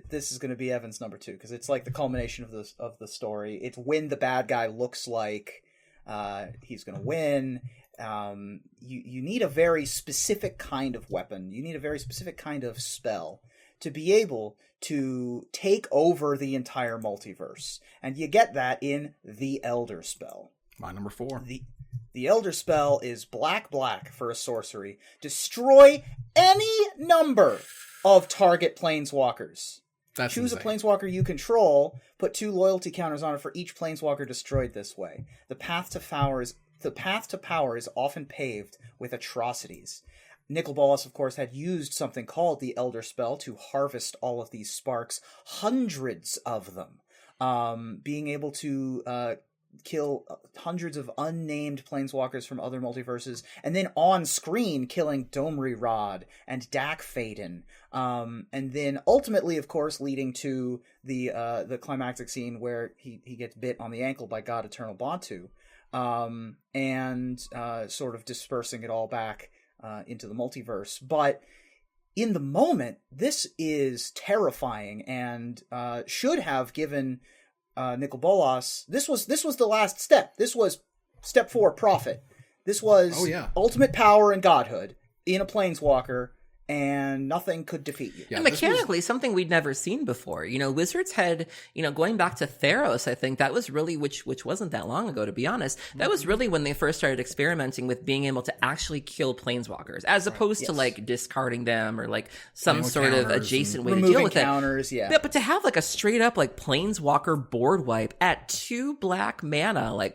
this is going to be Evan's number 2 because it's like the culmination of the story. It's when the bad guy looks like he's going to win. You need a very specific kind of weapon. You need a very specific kind of spell to be able to take over the entire multiverse, and you get that in the Elder Spell. My number 4. The Elder Spell is black for a sorcery. Destroy any number of target planeswalkers. Choose insane. A planeswalker you control, put 2 loyalty counters on it for each planeswalker destroyed this way. The path to power is often paved with atrocities. Nicol Bolas, of course, had used something called the Elder Spell to harvest all of these sparks, hundreds of them, being able to kill hundreds of unnamed planeswalkers from other multiverses, and then on screen killing Domri Rod and Dak Faden, and then ultimately, of course, leading to the climactic scene where he gets bit on the ankle by God Eternal Bontu, and sort of dispersing it all back into the multiverse. But in the moment, this is terrifying and should have given Nicol Bolas. This was the last step. This was step 4, Prophet. This was ultimate power and godhood in a planeswalker, and nothing could defeat you. Yeah, and mechanically, something we'd never seen before. Wizards had, going back to Theros, I think that was really, which wasn't that long ago, to be honest. That was really when they first started experimenting with being able to actually kill planeswalkers, as opposed to discarding them or some sort of adjacent way to deal with counters, it. Yeah, but to have a straight up planeswalker board wipe at 2 black mana, what?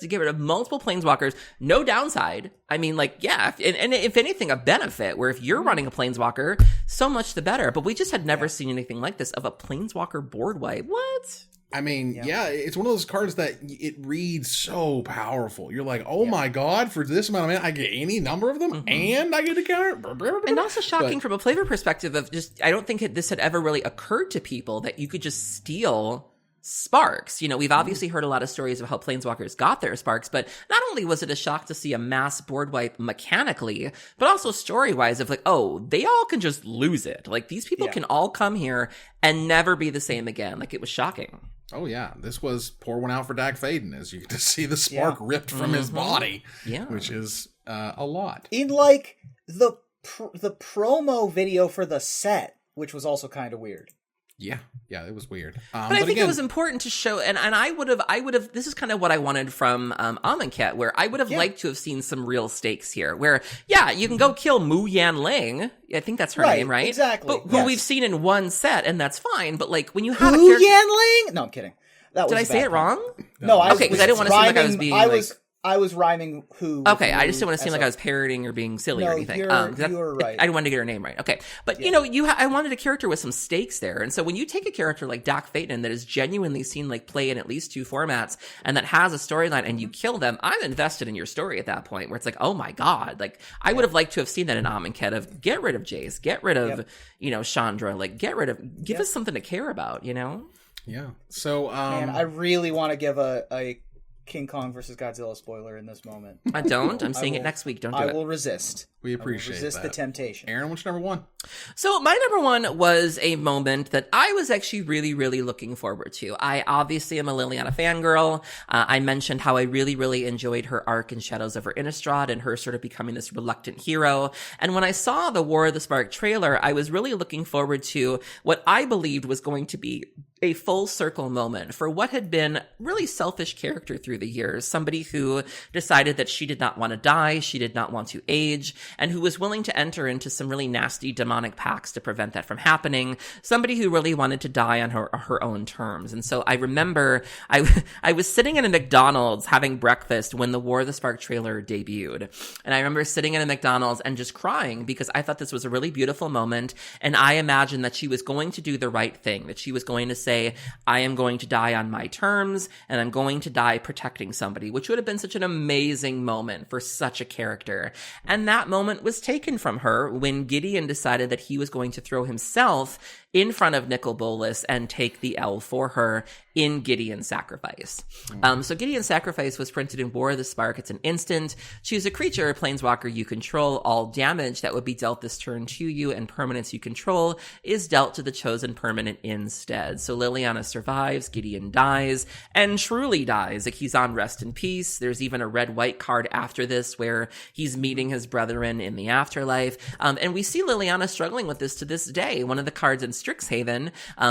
To get rid of multiple planeswalkers, no downside. I mean, and if anything, a benefit, where if you're running a planeswalker, so much the better. But we just had never seen anything like this of a planeswalker board wipe. What? I mean, it's one of those cards that it reads so powerful. You're like, oh my god, for this amount of mana, I get any number of them, and I get a counter. And also shocking from a flavor perspective of I don't think this had ever really occurred to people that you could just steal sparks. We've obviously heard a lot of stories of how planeswalkers got their sparks, but not only was it a shock to see a mass board wipe mechanically, but also story-wise of they all can just lose it. These people can all come here and never be the same again. It was shocking. Oh yeah, this was pour one out for Dak Faden, as you get to see the spark ripped from his body, which is a lot. In the promo video for the set, which was also kind of weird. Yeah, it was weird. But I think it was important to show, and I would have, this is kind of what I wanted from Amonkhet, where I would have liked to have seen some real stakes here, where, you can go kill Mu Yan Ling, I think that's her name, right? Exactly. But who we've seen in one set, and that's fine, but when you have Mu Yan Ling? No, I'm kidding. Did I say it wrong? No, because I didn't want to seem like I was being I was rhyming who. Okay, I just didn't want to seem like I was parroting or being silly or anything. You were right. I didn't want to get her name right. Okay, but I wanted a character with some stakes there, and so when you take a character like Doc Phaeton that is genuinely seen like play in at least 2 formats and that has a storyline, and you kill them, I'm invested in your story at that point. Where it's like, oh my god, like I would have liked to have seen that in Amonkhet of get rid of Jace, get rid of Chandra, like give us something to care about, Yeah. So, man, I really want to give a King Kong versus Godzilla spoiler in this moment. I don't. I'm seeing it next week. Don't do it. I will resist. We appreciate resist the temptation. Aaron, what's your number 1? So my number 1 was a moment that I was actually really, really looking forward to. I obviously am a Liliana fangirl. I mentioned how I really, really enjoyed her arc in Shadows over Innistrad and her sort of becoming this reluctant hero. And when I saw the War of the Spark trailer, I was really looking forward to what I believed was going to be a full circle moment for what had been really selfish character through the years. Somebody who decided that she did not want to die, she did not want to age, and who was willing to enter into some really nasty demonic pacts to prevent that from happening. Somebody who really wanted to die on her own terms. And so I remember I was sitting in a McDonald's having breakfast when the War of the Spark trailer debuted. And I remember sitting in a McDonald's and just crying because I thought this was a really beautiful moment. And I imagined that she was going to do the right thing, that she was going to say, I am going to die on my terms, and I'm going to die protecting somebody, which would have been such an amazing moment for such a character. And that moment was taken from her when Gideon decided that he was going to throw himself in front of Nicol Bolas and take the L for her in Gideon's Sacrifice. So Gideon's Sacrifice was printed in War of the Spark. It's an instant. Choose a creature, planeswalker you control. All damage that would be dealt this turn to you and permanents you control is dealt to the chosen permanent instead. So Liliana survives, Gideon dies, and truly dies. Like, he's on rest in peace. There's even a red-white card after this where he's meeting his brethren in the afterlife. And we see Liliana struggling with this to this day. One of the cards in Strixhaven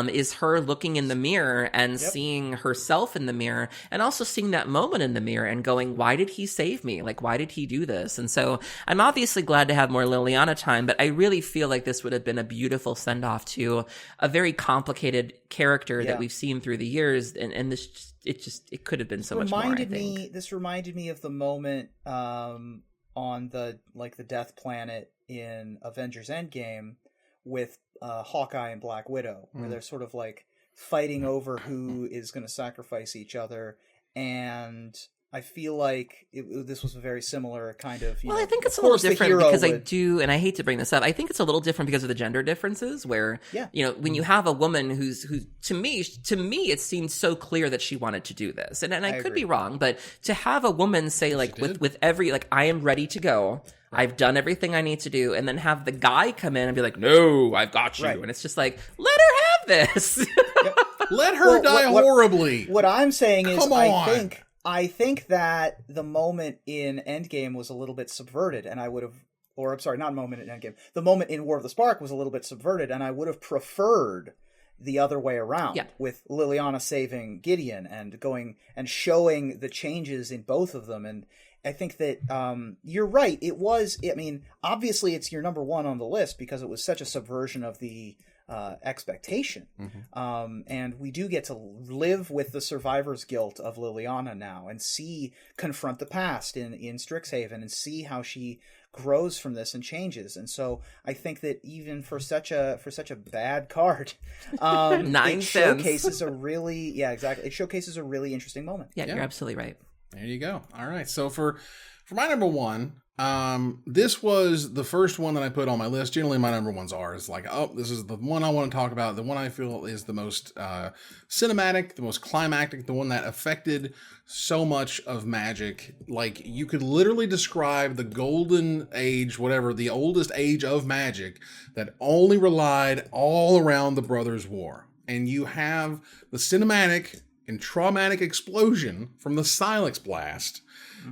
is her looking in the mirror and seeing herself in the mirror, and also seeing that moment in the mirror and going, why did he save me? Like, why did he do this? And so I'm obviously glad to have more Liliana time, but I really feel like this would have been a beautiful send-off to a very complicated character that we've seen through the years, and this it could have been so much more, I think. This reminded me of the moment on the Death Planet in Avengers Endgame with Hawkeye and Black Widow, where they're sort of like fighting over who is going to sacrifice each other, and I feel like this was a very similar kind of. I think it's a little different because and I hate to bring this up, I think it's a little different because of the gender differences. Where when you have a woman who to me it seems so clear that she wanted to do this, and I could be wrong, but to have a woman say like with every I am ready to go. I've done everything I need to do, and then have the guy come in and be like, no, I've got you. Right. And it's just like, let her have this. Let her die horribly. What I'm saying is, I think that the moment in Endgame was a little bit subverted, and I would have, or I'm sorry, not a moment in Endgame. The moment in War of the Spark was a little bit subverted, and I would have preferred the other way around, with Liliana saving Gideon and going and showing the changes in both of them. And I think that you're right. It was, I mean, obviously it's your number 1 on the list because it was such a subversion of the expectation. And we do get to live with the survivor's guilt of Liliana now and confront the past in Strixhaven and see how she grows from this and changes. And so I think that even for such a bad card, it showcases a really, it showcases a really interesting moment. Yeah, you're absolutely right. There you go. All right. So for my number 1, this was the first one that I put on my list. Generally, my number 1s are. It's like, this is the one I want to talk about. The one I feel is the most cinematic, the most climactic, the one that affected so much of Magic. Like, you could literally describe the golden age, whatever, the oldest age of Magic that only relied all around the Brothers' War. And you have the cinematic and traumatic explosion from the Silex Blast,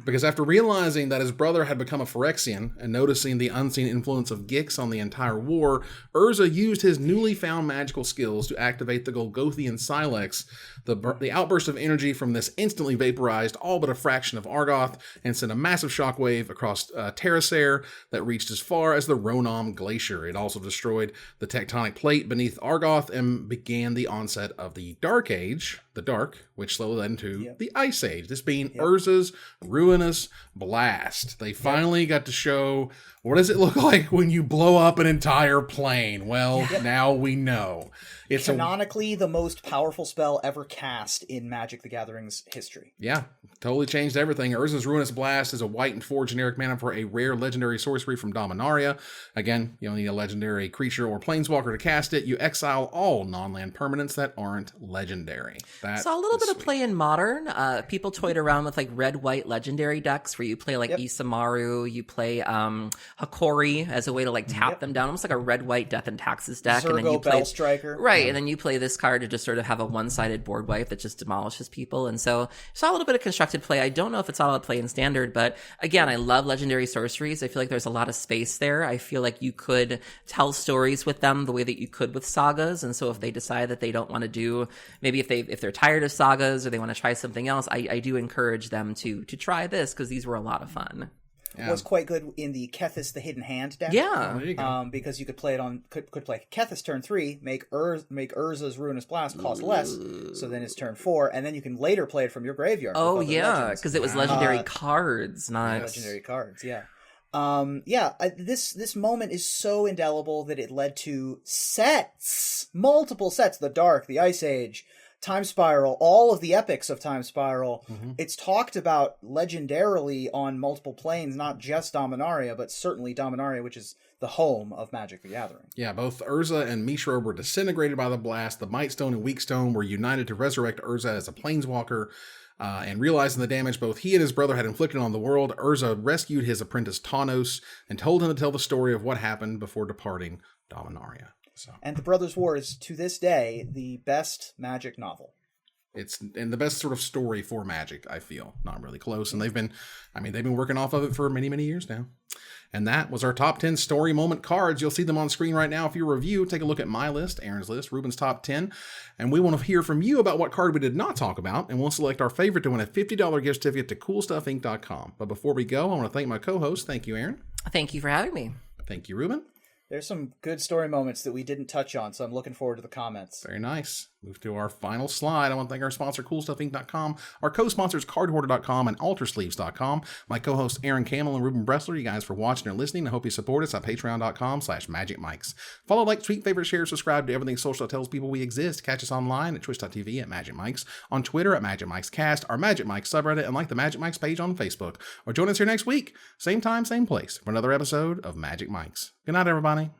because after realizing that his brother had become a Phyrexian and noticing the unseen influence of Gix on the entire war, Urza used his newly found magical skills to activate the Golgothian Silex. The outburst of energy from this instantly vaporized all but a fraction of Argoth and sent a massive shockwave across Terracer that reached as far as the Ronom Glacier. It also destroyed the tectonic plate beneath Argoth and began the onset of the Dark Age, the Dark, which slowly led into the Ice Age, this being Urza's Ruinous Blast. They finally got to show what does it look like when you blow up an entire plane. Well, now we know. It's canonically the most powerful spell ever cast in Magic the Gathering's history. Yeah, totally changed everything. Urza's Ruinous Blast is a white and 4 generic mana for a rare legendary sorcery from Dominaria. Again, you only need a legendary creature or planeswalker to cast it. You exile all non-land permanents that aren't legendary. Saw a little bit of play in Modern. People toyed around with like red-white legendary decks where you play like Isamaru, you play Hakori as a way to like tap them down, almost like a red-white Death and Taxes deck. Zergo and then you play Striker. Right, and then you play this card to just sort of have a one-sided board wipe that just demolishes people. And so saw a little bit of constructed play. I don't know if it's all out play in Standard, but again, I love legendary sorceries. I feel like there's a lot of space there. I feel like you could tell stories with them the way that you could with sagas. And so if they decide that they don't want to do, maybe if they're tired of sagas or they want to try something else, I do encourage them to try this because these were a lot of fun. Was quite good in the Kethis the Hidden Hand deck. Yeah. There you go. Because you could play it on could play Kethis turn 3, make Urza's Ruinous Blast cost less, so then it's turn 4, and then you can later play it from your graveyard. Oh yeah, because it was legendary cards, not legendary cards. Yeah. This moment is so indelible that it led to multiple sets, the Dark, the Ice Age, Time Spiral, all of the epics of Time Spiral. It's talked about legendarily on multiple planes, not just Dominaria, but certainly Dominaria, which is the home of Magic the Gathering. Yeah, both Urza and Mishra were disintegrated by the blast. The Might Stone and Weak Stone were united to resurrect Urza as a planeswalker. And realizing the damage both he and his brother had inflicted on the world, Urza rescued his apprentice Tawnos and told him to tell the story of what happened before departing Dominaria. So. And The Brothers' War is, to this day, the best Magic novel. It's and the best sort of story for Magic, I feel. Not really close. And they've been working off of it for many, many years now. And that was our top 10 story moment cards. You'll see them on screen right now. If you review, take a look at my list, Aaron's list, Ruben's top 10. And we want to hear from you about what card we did not talk about. And we'll select our favorite to win a $50 gift certificate to CoolStuffInc.com. But before we go, I want to thank my co-host. Thank you, Aaron. Thank you for having me. Thank you, Ruben. There's some good story moments that we didn't touch on, so I'm looking forward to the comments. Very nice. Move to our final slide. I want to thank our sponsor, CoolStuffInc.com, our co-sponsors, CardHoarder.com and AlterSleeves.com, my co-hosts, Aaron Camel and Ruben Bressler, you guys for watching and listening. I hope you support us at Patreon.com/MagicMikes. Follow, like, tweet, favorite, share, subscribe to everything social that tells people we exist. Catch us online at Twitch.tv at MagicMikes, on Twitter at MagicMikesCast, our Magic Mike subreddit, and like the Magic Mikes page on Facebook. Or join us here next week, same time, same place, for another episode of Magic Mikes. Good night, everybody.